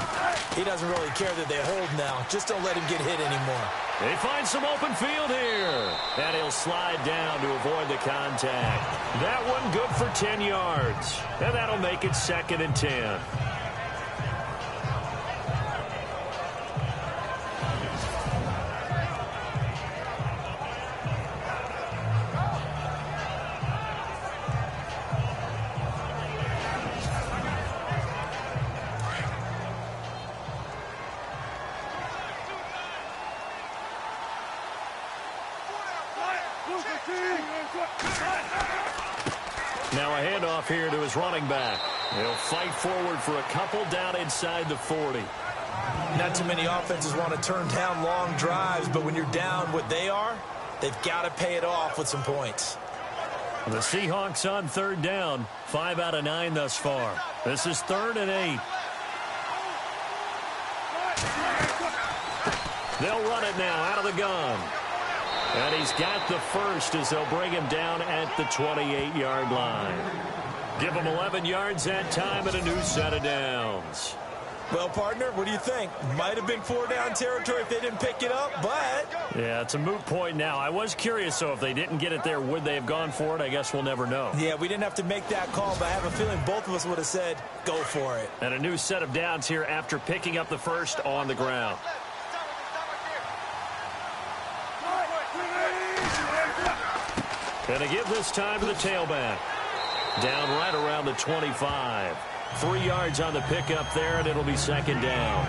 He doesn't really care that they hold now. Just don't let him get hit anymore. They find some open field here. And he'll slide down to avoid the contact. That one good for 10 yards. And that'll make it 2nd and 10. Now a handoff here to his running back. He'll fight forward for a couple down inside the 40. Not too many offenses want to turn down long drives, but when you're down what they are, they've got to pay it off with some points. The Seahawks on third down. 5 out of 9 thus far. This is 3rd and 8. They'll run it now out of the gun. And he's got the first as they'll bring him down at the 28-yard line. Give him 11 yards that time and a new set of downs. Well, partner, what do you think? Might have been 4-down territory if they didn't pick it up, but... Yeah, it's a moot point now. I was curious, so if they didn't get it there, would they have gone for it? I guess we'll never know. Yeah, we didn't have to make that call, but I have a feeling both of us would have said, go for it. And a new set of downs here after picking up the first on the ground. And to give this time to the tailback. Down right around the 25. 3 yards on the pickup there, and it'll be 2nd down.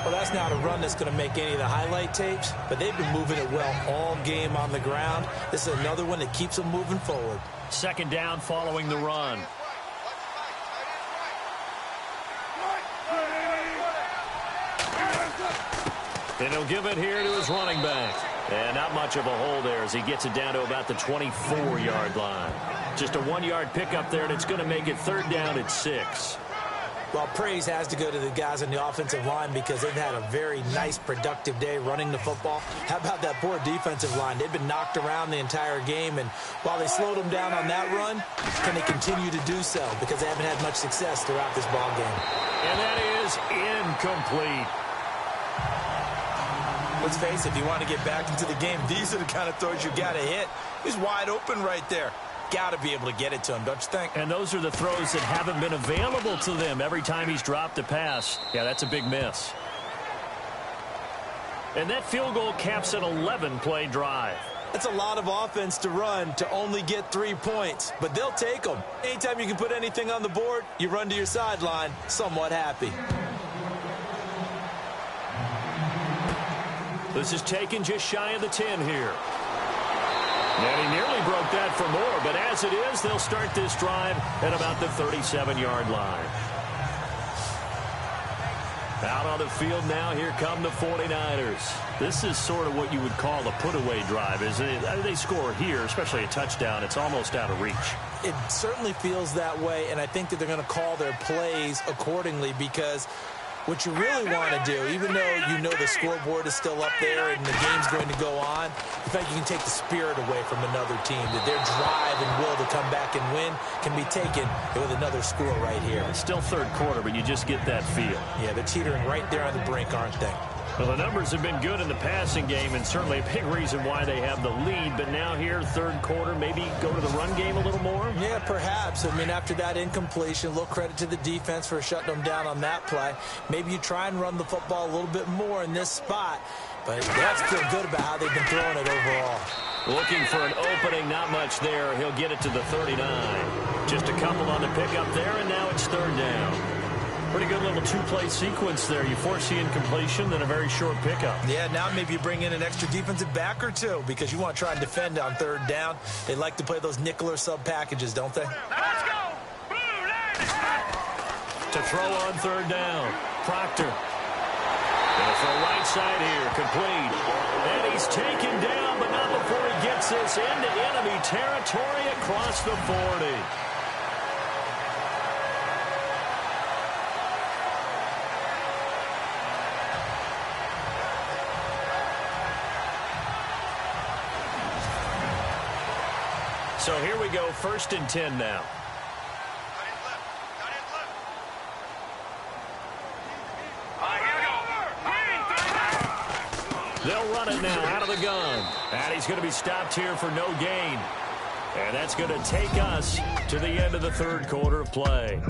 Well, that's not a run that's going to make any of the highlight tapes, but they've been moving it well all game on the ground. This is another one that keeps them moving forward. 2nd down following the run. And he'll give it here to his running back. And not much of a hole there as he gets it down to about the 24-yard line. Just a 1-yard pickup there, and it's going to make it 3rd down at 6. Well, praise has to go to the guys on the offensive line because they've had a very nice, productive day running the football. How about that poor defensive line? They've been knocked around the entire game, and while they slowed them down on that run, can they continue to do so because they haven't had much success throughout this ball game? And that is incomplete. Let's face it, if you want to get back into the game, these are the kind of throws you got to hit. He's wide open right there. Got to be able to get it to him, don't you think? And those are the throws that haven't been available to them every time he's dropped a pass. Yeah, that's a big miss. And that field goal caps an 11-play drive. That's a lot of offense to run to only get 3 points, but they'll take them. Anytime you can put anything on the board, you run to your sideline somewhat happy. This is taken just shy of the 10 here. And he nearly broke that for more, but as it is, they'll start this drive at about the 37-yard line. Out on the field now, here come the 49ers. This is sort of what you would call a put-away drive, isn't it? They score here, especially a touchdown. It's almost out of reach. It certainly feels that way, and I think that they're going to call their plays accordingly because what you really want to do, even though you know the scoreboard is still up there and the game's going to go on, in fact, you can take the spirit away from another team, that their drive and will to come back and win can be taken with another score right here. It's still 3rd quarter, but you just get that feel. Yeah, they're teetering right there on the brink, aren't they? Well, the numbers have been good in the passing game, and certainly a big reason why they have the lead. But now here, 3rd quarter, maybe go to the run game a little more? Yeah, perhaps. I mean, after that incompletion, a little credit to the defense for shutting them down on that play. Maybe you try and run the football a little bit more in this spot. But they have to feel good about how they've been throwing it overall. Looking for an opening, not much there. He'll get it to the 39. Just a couple on the pickup there, and now it's 3rd down. Pretty good little 2-play sequence there. You force the incompletion, then a very short pickup. Yeah, now maybe you bring in an extra defensive back or two because you want to try and defend on 3rd down. They like to play those nickel or sub packages, don't they? Let's go! Blue line! To throw on 3rd down. Proctor. Gonna throw right side here, complete. And he's taken down, but not before he gets this into enemy territory across the 40. So here we go, 1st and 10 now. They'll run it now out of the gun. And he's going to be stopped here for no gain. And that's going to take us to the end of the 3rd quarter of play.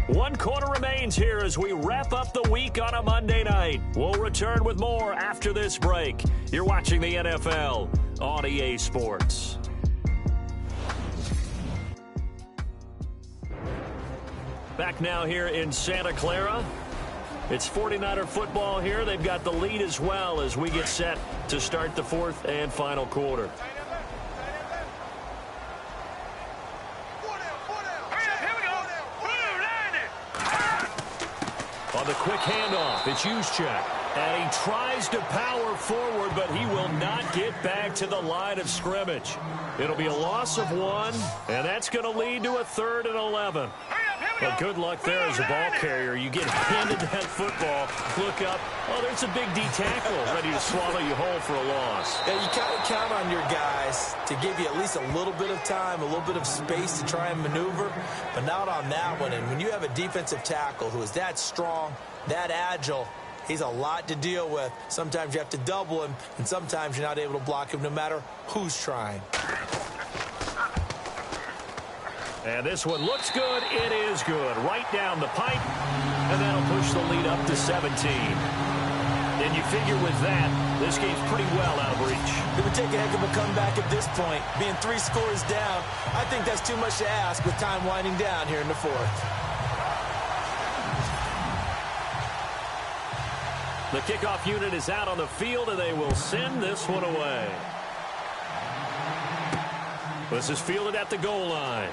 1 quarter remains here as we wrap up the week on a Monday night. We'll return with more after this break. You're watching the NFL on EA Sports. Back now here in Santa Clara. It's 49er football here. They've got the lead as well as we get set to start the 4th and final quarter. On the quick handoff, it's Juszczyk. And he tries to power forward, but he will not get back to the line of scrimmage. It'll be a loss of 1, and that's going to lead to a 3rd and 11. Well, good luck there as a ball carrier. You get handed that football, look up, oh, there's a big D tackle ready to swallow you whole for a loss. Yeah, you kind of count on your guys to give you at least a little bit of time, a little bit of space to try and maneuver, but not on that one. And when you have a defensive tackle who is that strong, that agile, he's a lot to deal with. Sometimes you have to double him, and sometimes you're not able to block him no matter who's trying. And this one looks good. It is good. Right down the pipe. And that'll push the lead up to 17. And you figure with that, this game's pretty well out of reach. It would take a heck of a comeback at this point. Being 3 scores down, I think that's too much to ask with time winding down here in the 4th. The kickoff unit is out on the field, and they will send this one away. This is fielded at the goal line.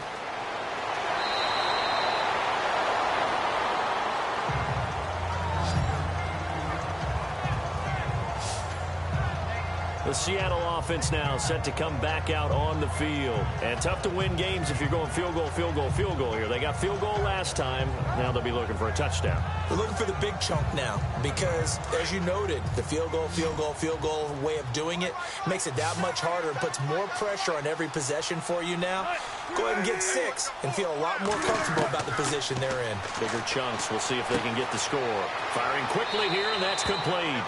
The Seattle offense now set to come back out on the field. And tough to win games if you're going field goal, field goal, field goal here. They got field goal last time. Now they'll be looking for a touchdown. They're looking for the big chunk now because, as you noted, the field goal, field goal, field goal way of doing it makes it that much harder and puts more pressure on every possession for you now. Go ahead and get 6 and feel a lot more comfortable about the position they're in. Bigger chunks. We'll see if they can get the score. Firing quickly here, and that's complete.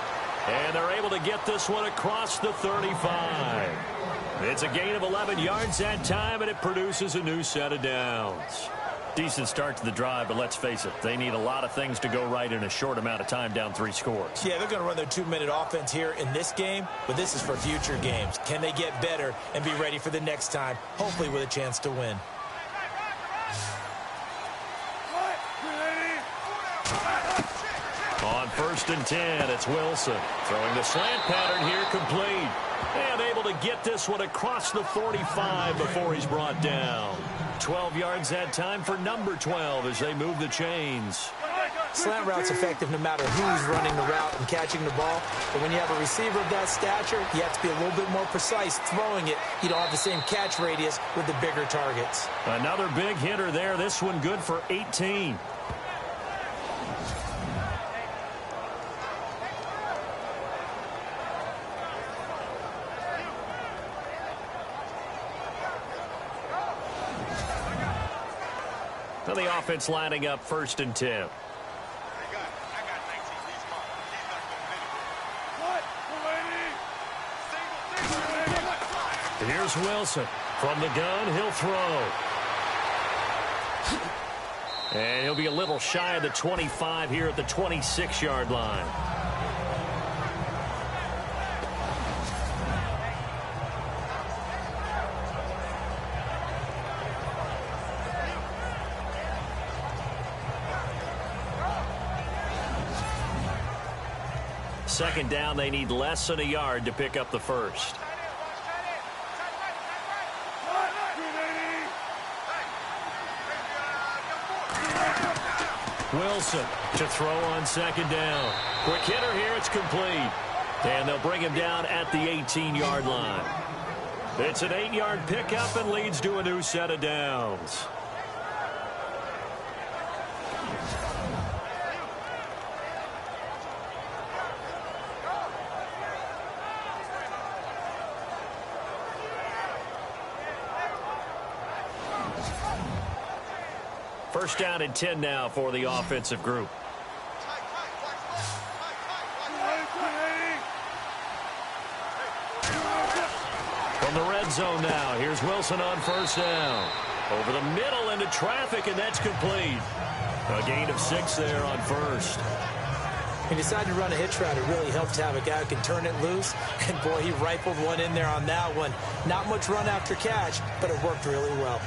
And they're able to get this one across the 35. It's a gain of 11 yards that time, and it produces a new set of downs. Decent start to the drive, but let's face it, they need a lot of things to go right in a short amount of time, down 3 scores. Yeah, they're going to run their 2-minute offense here in this game, but this is for future games. Can they get better and be ready for the next time, hopefully with a chance to win? On 1st and 10, it's Wilson. Throwing the slant pattern here, complete. And able to get this one across the 45 before he's brought down. 12 yards that time for number 12 as they move the chains. Slant route's effective no matter who's running the route and catching the ball. But when you have a receiver of that stature, you have to be a little bit more precise throwing it. You don't have the same catch radius with the bigger targets. Another big hitter there. This one good for 18. So the offense lining up 1st and 10. Here's Wilson. From the gun, he'll throw. And he'll be a little shy of the 25 here at the 26-yard line. Second down, they need less than a yard to pick up the first. Wilson to throw on 2nd down. Quick hitter here, it's complete. And they'll bring him down at the 18-yard line. It's an 8-yard pickup and leads to a new set of downs. First down and 10 now for the offensive group. From the red zone now, here's Wilson on 1st down. Over the middle into traffic, and that's complete. A gain of 6 there on 1st. He decided to run a hitch route. It really helped to have a guy who can turn it loose. And, boy, he rifled one in there on that one. Not much run after catch, but it worked really well.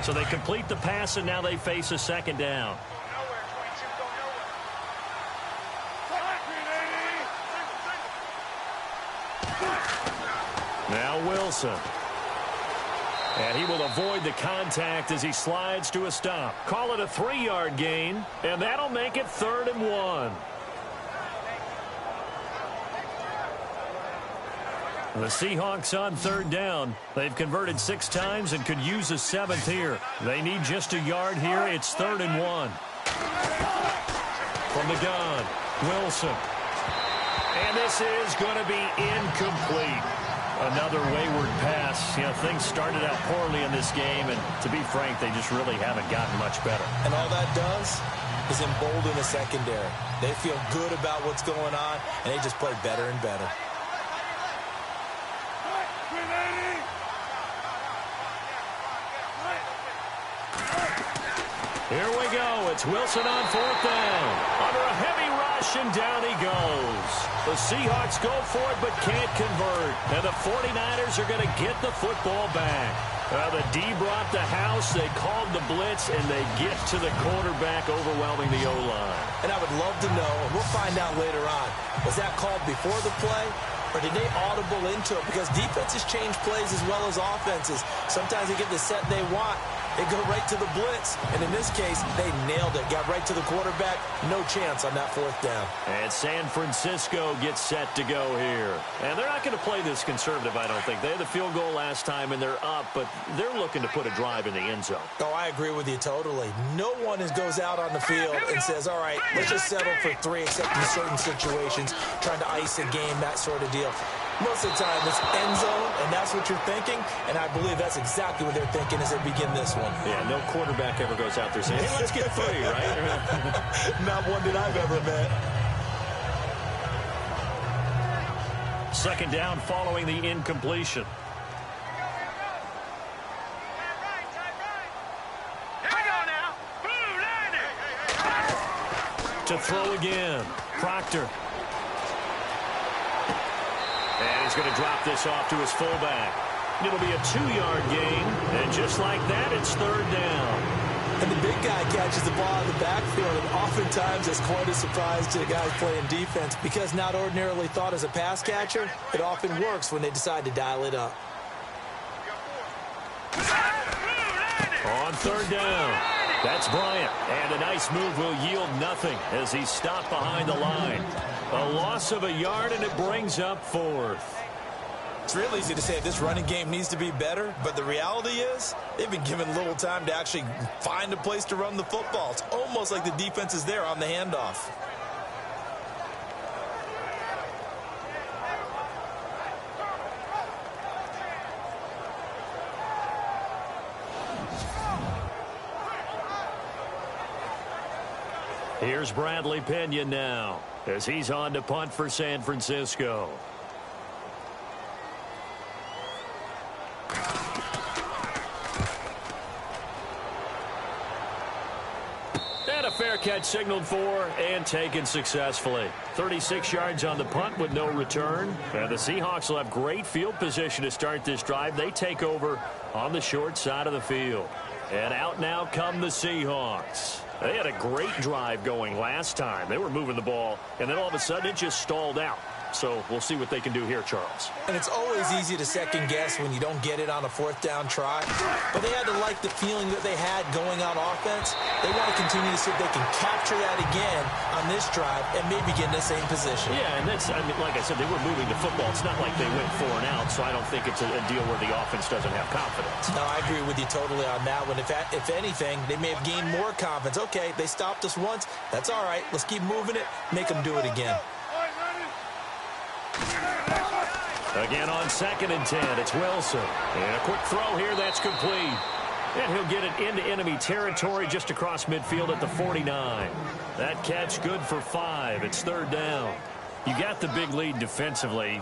So they complete the pass, and now they face a 2nd down. Wilson. And he will avoid the contact as he slides to a stop. Call it a 3-yard gain, and that'll make it 3rd and 1. The Seahawks on 3rd down. They've converted 6 times and could use a 7th here. They need just a yard here. It's 3rd and 1. From the gun, Wilson. And this is going to be incomplete. Another wayward pass. You know, things started out poorly in this game, and to be frank, they just really haven't gotten much better. And all that does is embolden the secondary. They feel good about what's going on, and they just play better and better. Here we go. It's Wilson on 4th down. Under a heavy rush, and down he goes. The Seahawks go for it but can't convert. And the 49ers are going to get the football back. The D brought the house. They called the blitz, and they get to the quarterback, overwhelming the O-line. And I would love to know, and we'll find out later on, was that called before the play? Or did they audible into it? Because defenses change plays as well as offenses. Sometimes they get the set they want. They go right to the blitz. And in this case, they nailed it. Got right to the quarterback. No chance on that 4th down. And San Francisco gets set to go here. And they're not going to play this conservative, I don't think. They had the field goal last time, and they're up. But they're looking to put a drive in the end zone. Oh, I agree with you totally. No one goes out on the field and says, all right, let's just settle for 3, except in certain situations, trying to ice a game, that sort of deal. Most of the time, it's end zone, and that's what you're thinking, and I believe that's exactly what they're thinking as they begin this one. Yeah, no quarterback ever goes out there saying, hey, let's get 3, right? Not one that I've ever met. 2nd down following the incompletion. To throw again, Proctor. And he's going to drop this off to his fullback. It'll be a 2-yard gain, and just like that, it's 3rd down. And the big guy catches the ball in the backfield, and oftentimes it's quite a surprise to the guys playing defense, because not ordinarily thought as a pass catcher, it often works when they decide to dial it up. On 3rd down, that's Bryant, and a nice move will yield nothing as he's stopped behind the line. A loss of a yard, and it brings up 4th. It's real easy to say this running game needs to be better, but the reality is they've been given little time to actually find a place to run the football. It's almost like the defense is there on the handoff. Here's Bradley Pena now as he's on to punt for San Francisco. And a fair catch signaled for and taken successfully. 36 yards on the punt with no return. And the Seahawks will have great field position to start this drive. They take over on the short side of the field. And out now come the Seahawks. They had a great drive going last time. They were moving the ball, and then all of a sudden it just stalled out. So we'll see what they can do here, Charles. And it's always easy to second guess when you don't get it on a 4th down try. But they had to like the feeling that they had going on offense. They want to continue to see if they can capture that again on this drive and maybe get in the same position. Yeah, and that's, I mean, like I said, they were moving the football. It's not like they went 4 and out, so I don't think it's a deal where the offense doesn't have confidence. No, I agree with you totally on that one. If anything, they may have gained more confidence. Okay, they stopped us once. That's all right. Let's keep moving it. Make them do it again. Again on 2nd and 10, it's Wilson. And a quick throw here, that's complete. And he'll get it into enemy territory just across midfield at the 49. That catch good for 5. It's 3rd down. You got the big lead defensively.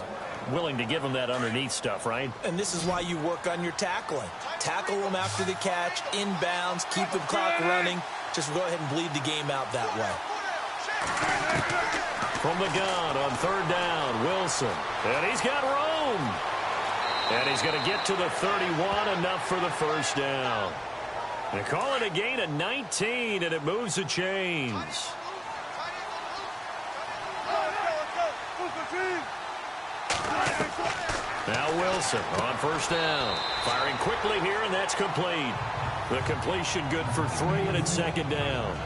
Willing to give them that underneath stuff, right? And this is why you work on your tackling. Tackle them after the catch, inbounds, keep the clock running. Just go ahead and bleed the game out that way. From the gun on 3rd down, Wilson. And he's got room. And he's going to get to the 31, enough for the 1st down. They call it a gain of 19, and it moves the chains. Now Wilson on first down. Firing quickly here, and that's complete. The completion good for 3, and it's second down.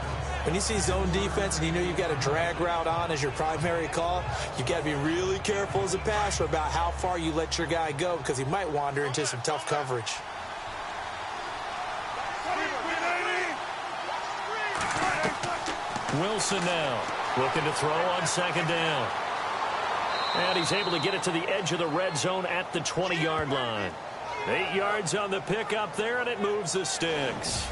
When you see zone defense and you know you've got a drag route on as your primary call, you've got to be really careful as a passer about how far you let your guy go because he might wander into some tough coverage. Wilson now looking to throw on second down. And he's able to get it to the edge of the red zone at the 20-yard line. 8 yards on the pickup there, and it moves the sticks.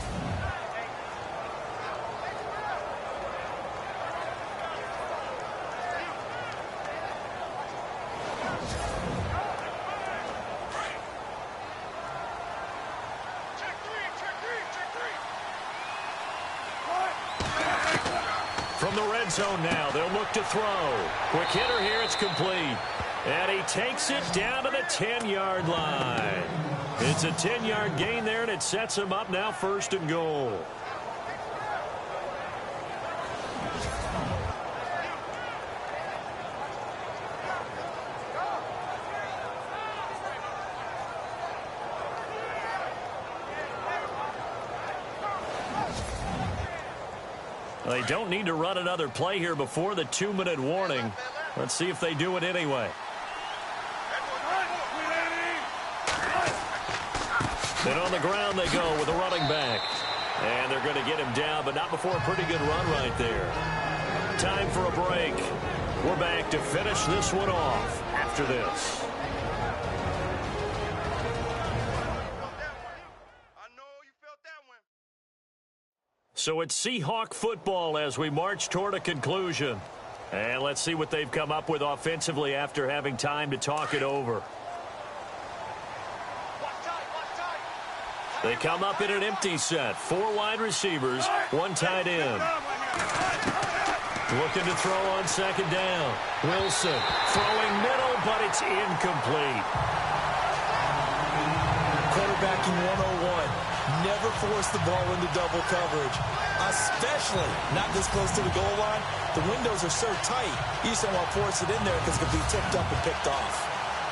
From the red zone now, they'll look to throw. Quick hitter here, it's complete. And he takes it down to the 10-yard line. It's a 10-yard gain there, and it sets him up now 1st and goal. They don't need to run another play here before the 2-minute warning. Let's see if they do it anyway. And on the ground they go with a running back. And they're going to get him down, but not before a pretty good run right there. Time for a break. We're back to finish this one off after this. So it's Seahawk football as we march toward a conclusion. And let's see what they've come up with offensively after having time to talk it over. They come up in an empty set. 4 wide receivers, 1 tight end. Looking to throw on second down. Wilson throwing middle, but it's incomplete. Quarterbacking 101. Never force the ball into double coverage, especially not this close to the goal line. The windows are so tight, you just don't want to force it in there because it could be tipped up and picked off.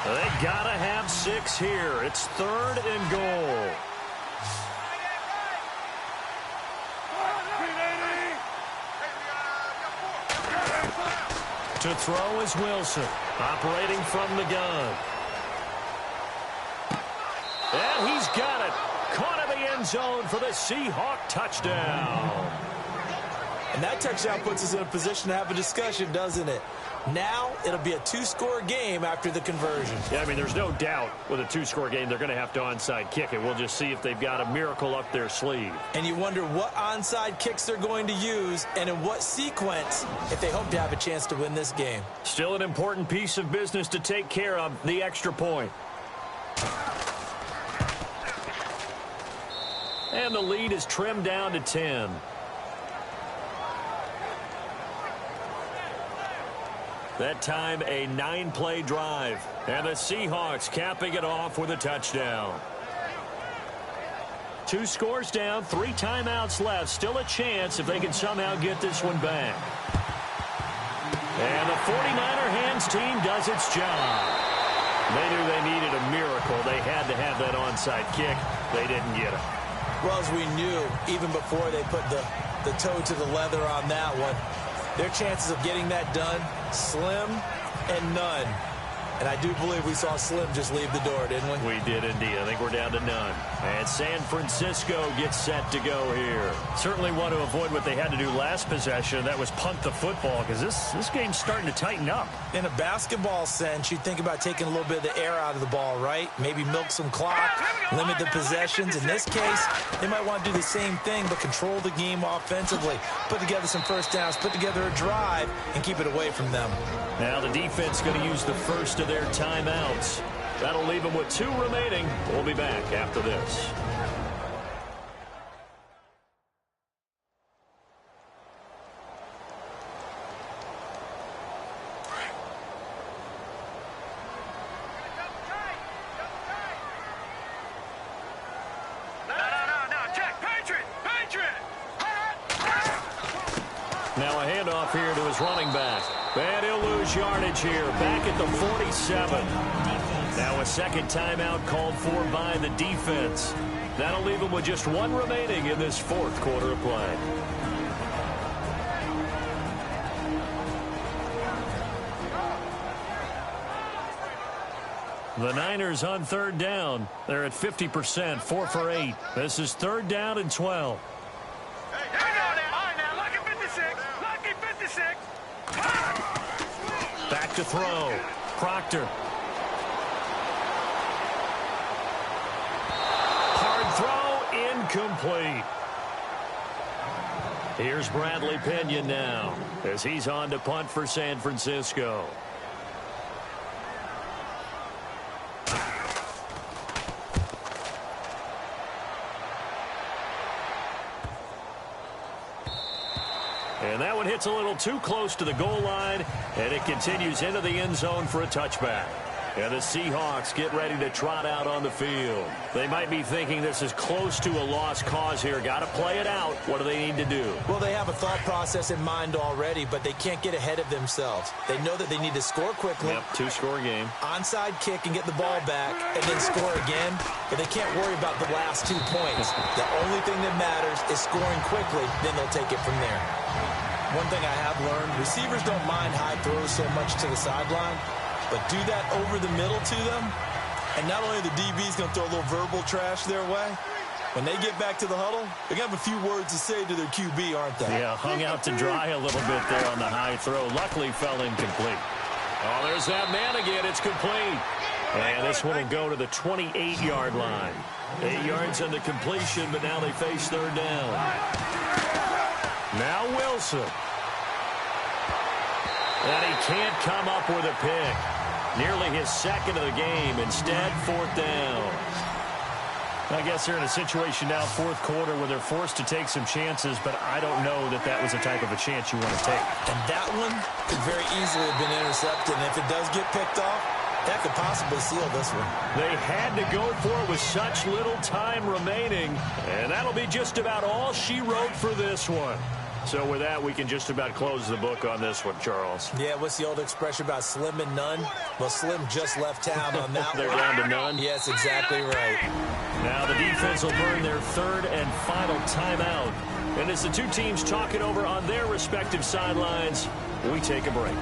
They got to have 6 here. It's 3rd and goal. To throw is Wilson, operating from the gun. And he's got it. Caught in the end zone for the Seahawk touchdown. And that touchdown puts us in a position to have a discussion, doesn't it? Now it'll be a 2-score game after the conversion. Yeah, I mean, there's no doubt with a 2-score game they're going to have to onside kick it. We'll just see if they've got a miracle up their sleeve. And you wonder what onside kicks they're going to use and in what sequence if they hope to have a chance to win this game. Still an important piece of business to take care of, the extra point. And the lead is trimmed down to 10. That time, a 9-play drive. And the Seahawks capping it off with a touchdown. 2 scores down, 3 timeouts left. Still a chance if they can somehow get this one back. And the 49er hands team does its job. They knew they needed a miracle. They had to have that onside kick. They didn't get it. Well, as we knew, even before they put the toe to the leather on that one, their chances of getting that done, slim and none. And I do believe we saw Slim just leave the door, didn't we? We did indeed. I think we're down to none. And San Francisco gets set to go here. Certainly want to avoid what they had to do last possession. That was punt the football because this game's starting to tighten up. In a basketball sense, you think about taking a little bit of the air out of the ball, right? Maybe milk some clock, limit the possessions. In this case, they might want to do the same thing but control the game offensively. Put together some first downs, put together a drive, and keep it away from them. Now the defense going to use the first of their timeouts. That'll leave them with 2 remaining. We'll be back after this. Now a handoff here to his running back. And he'll lose yardage here. Back at the 47. Now a second timeout called for by the defense. That'll leave them with just one remaining in this fourth quarter of play. The Niners on third down. They're at 50%, 4 for 8. This is third down and 12. Back to throw. Proctor. Hard throw, incomplete. Here's Bradley Pinion now as he's on to punt for San Francisco. And that one hits a little too close to the goal line, and it continues into the end zone for a touchback. And the Seahawks get ready to trot out on the field. They might be thinking this is close to a lost cause here. Got to play it out. What do they need to do? Well, they have a thought process in mind already, but they can't get ahead of themselves. They know that they need to score quickly. Yep, two-score game. Onside kick and get the ball back, and then score again. But they can't worry about the last 2 points. The only thing that matters is scoring quickly. Then they'll take it from there. One thing I have learned, receivers don't mind high throws so much to the sideline, but do that over the middle to them, and not only the DB's going to throw a little verbal trash their way, when they get back to the huddle, they're going to have a few words to say to their QB, aren't they? Yeah, hung out to dry a little bit there on the high throw. Luckily fell incomplete. Oh, there's that man again. It's complete. And this one will go to the 28-yard line. 8 yards on the completion, but now they face third down. Now Wilson. And he can't come up with a pick. Nearly his second of the game. Instead, fourth down. I guess they're in a situation now, fourth quarter, where they're forced to take some chances, but I don't know that that was the type of a chance you want to take. And that one could very easily have been intercepted, and if it does get picked off, that could possibly seal this one. They had to go for it with such little time remaining, and that'll be just about all she wrote for this one. So with that, we can just about close the book on this one, Charles. Yeah, what's the old expression about slim and none? Well, Slim just left town on that They're one. down to none? Yes, exactly right. Now the defense will burn their third and final timeout. And as the two teams talk it over on their respective sidelines, we take a break.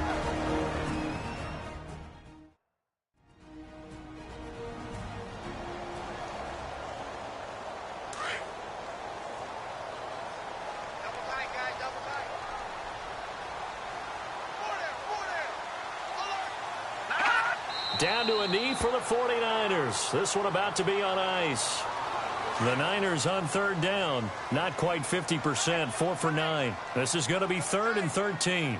Down to a knee for the 49ers. This one about to be on ice. The Niners on third down. Not quite 50%, 4 for 9. This is going to be third and 13.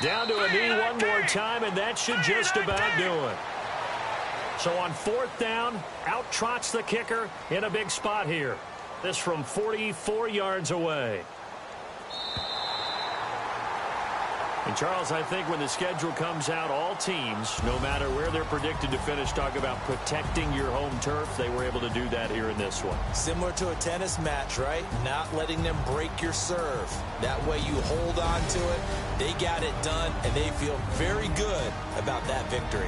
Down to a knee one more time, and that should just about do it. So on fourth down, out trots the kicker in a big spot here. This from 44 yards away. And, Charles, I think when the schedule comes out, all teams, no matter where they're predicted to finish, talk about protecting your home turf. They were able to do that here in this one. Similar to a tennis match, right? Not letting them break your serve. That way you hold on to it. They got it done, and they feel very good about that victory.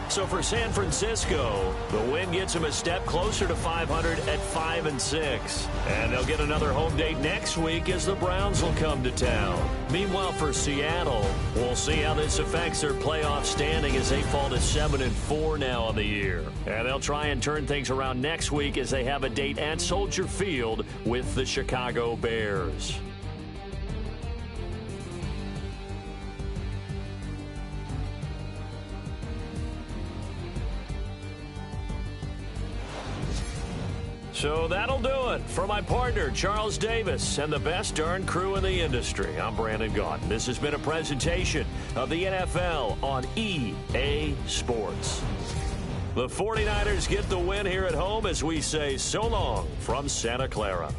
So for San Francisco, the win gets them a step closer to 500 at 5-6. And they'll get another home date next week as the Browns will come to town. Meanwhile, for Seattle, we'll see how this affects their playoff standing as they fall to 7-4 now on the year. And they'll try and turn things around next week as they have a date at Soldier Field with the Chicago Bears. So that'll do it. For my partner, Charles Davis, and the best darn crew in the industry, I'm Brandon Gaudin. This has been a presentation of the NFL on EA Sports. The 49ers get the win here at home as we say so long from Santa Clara.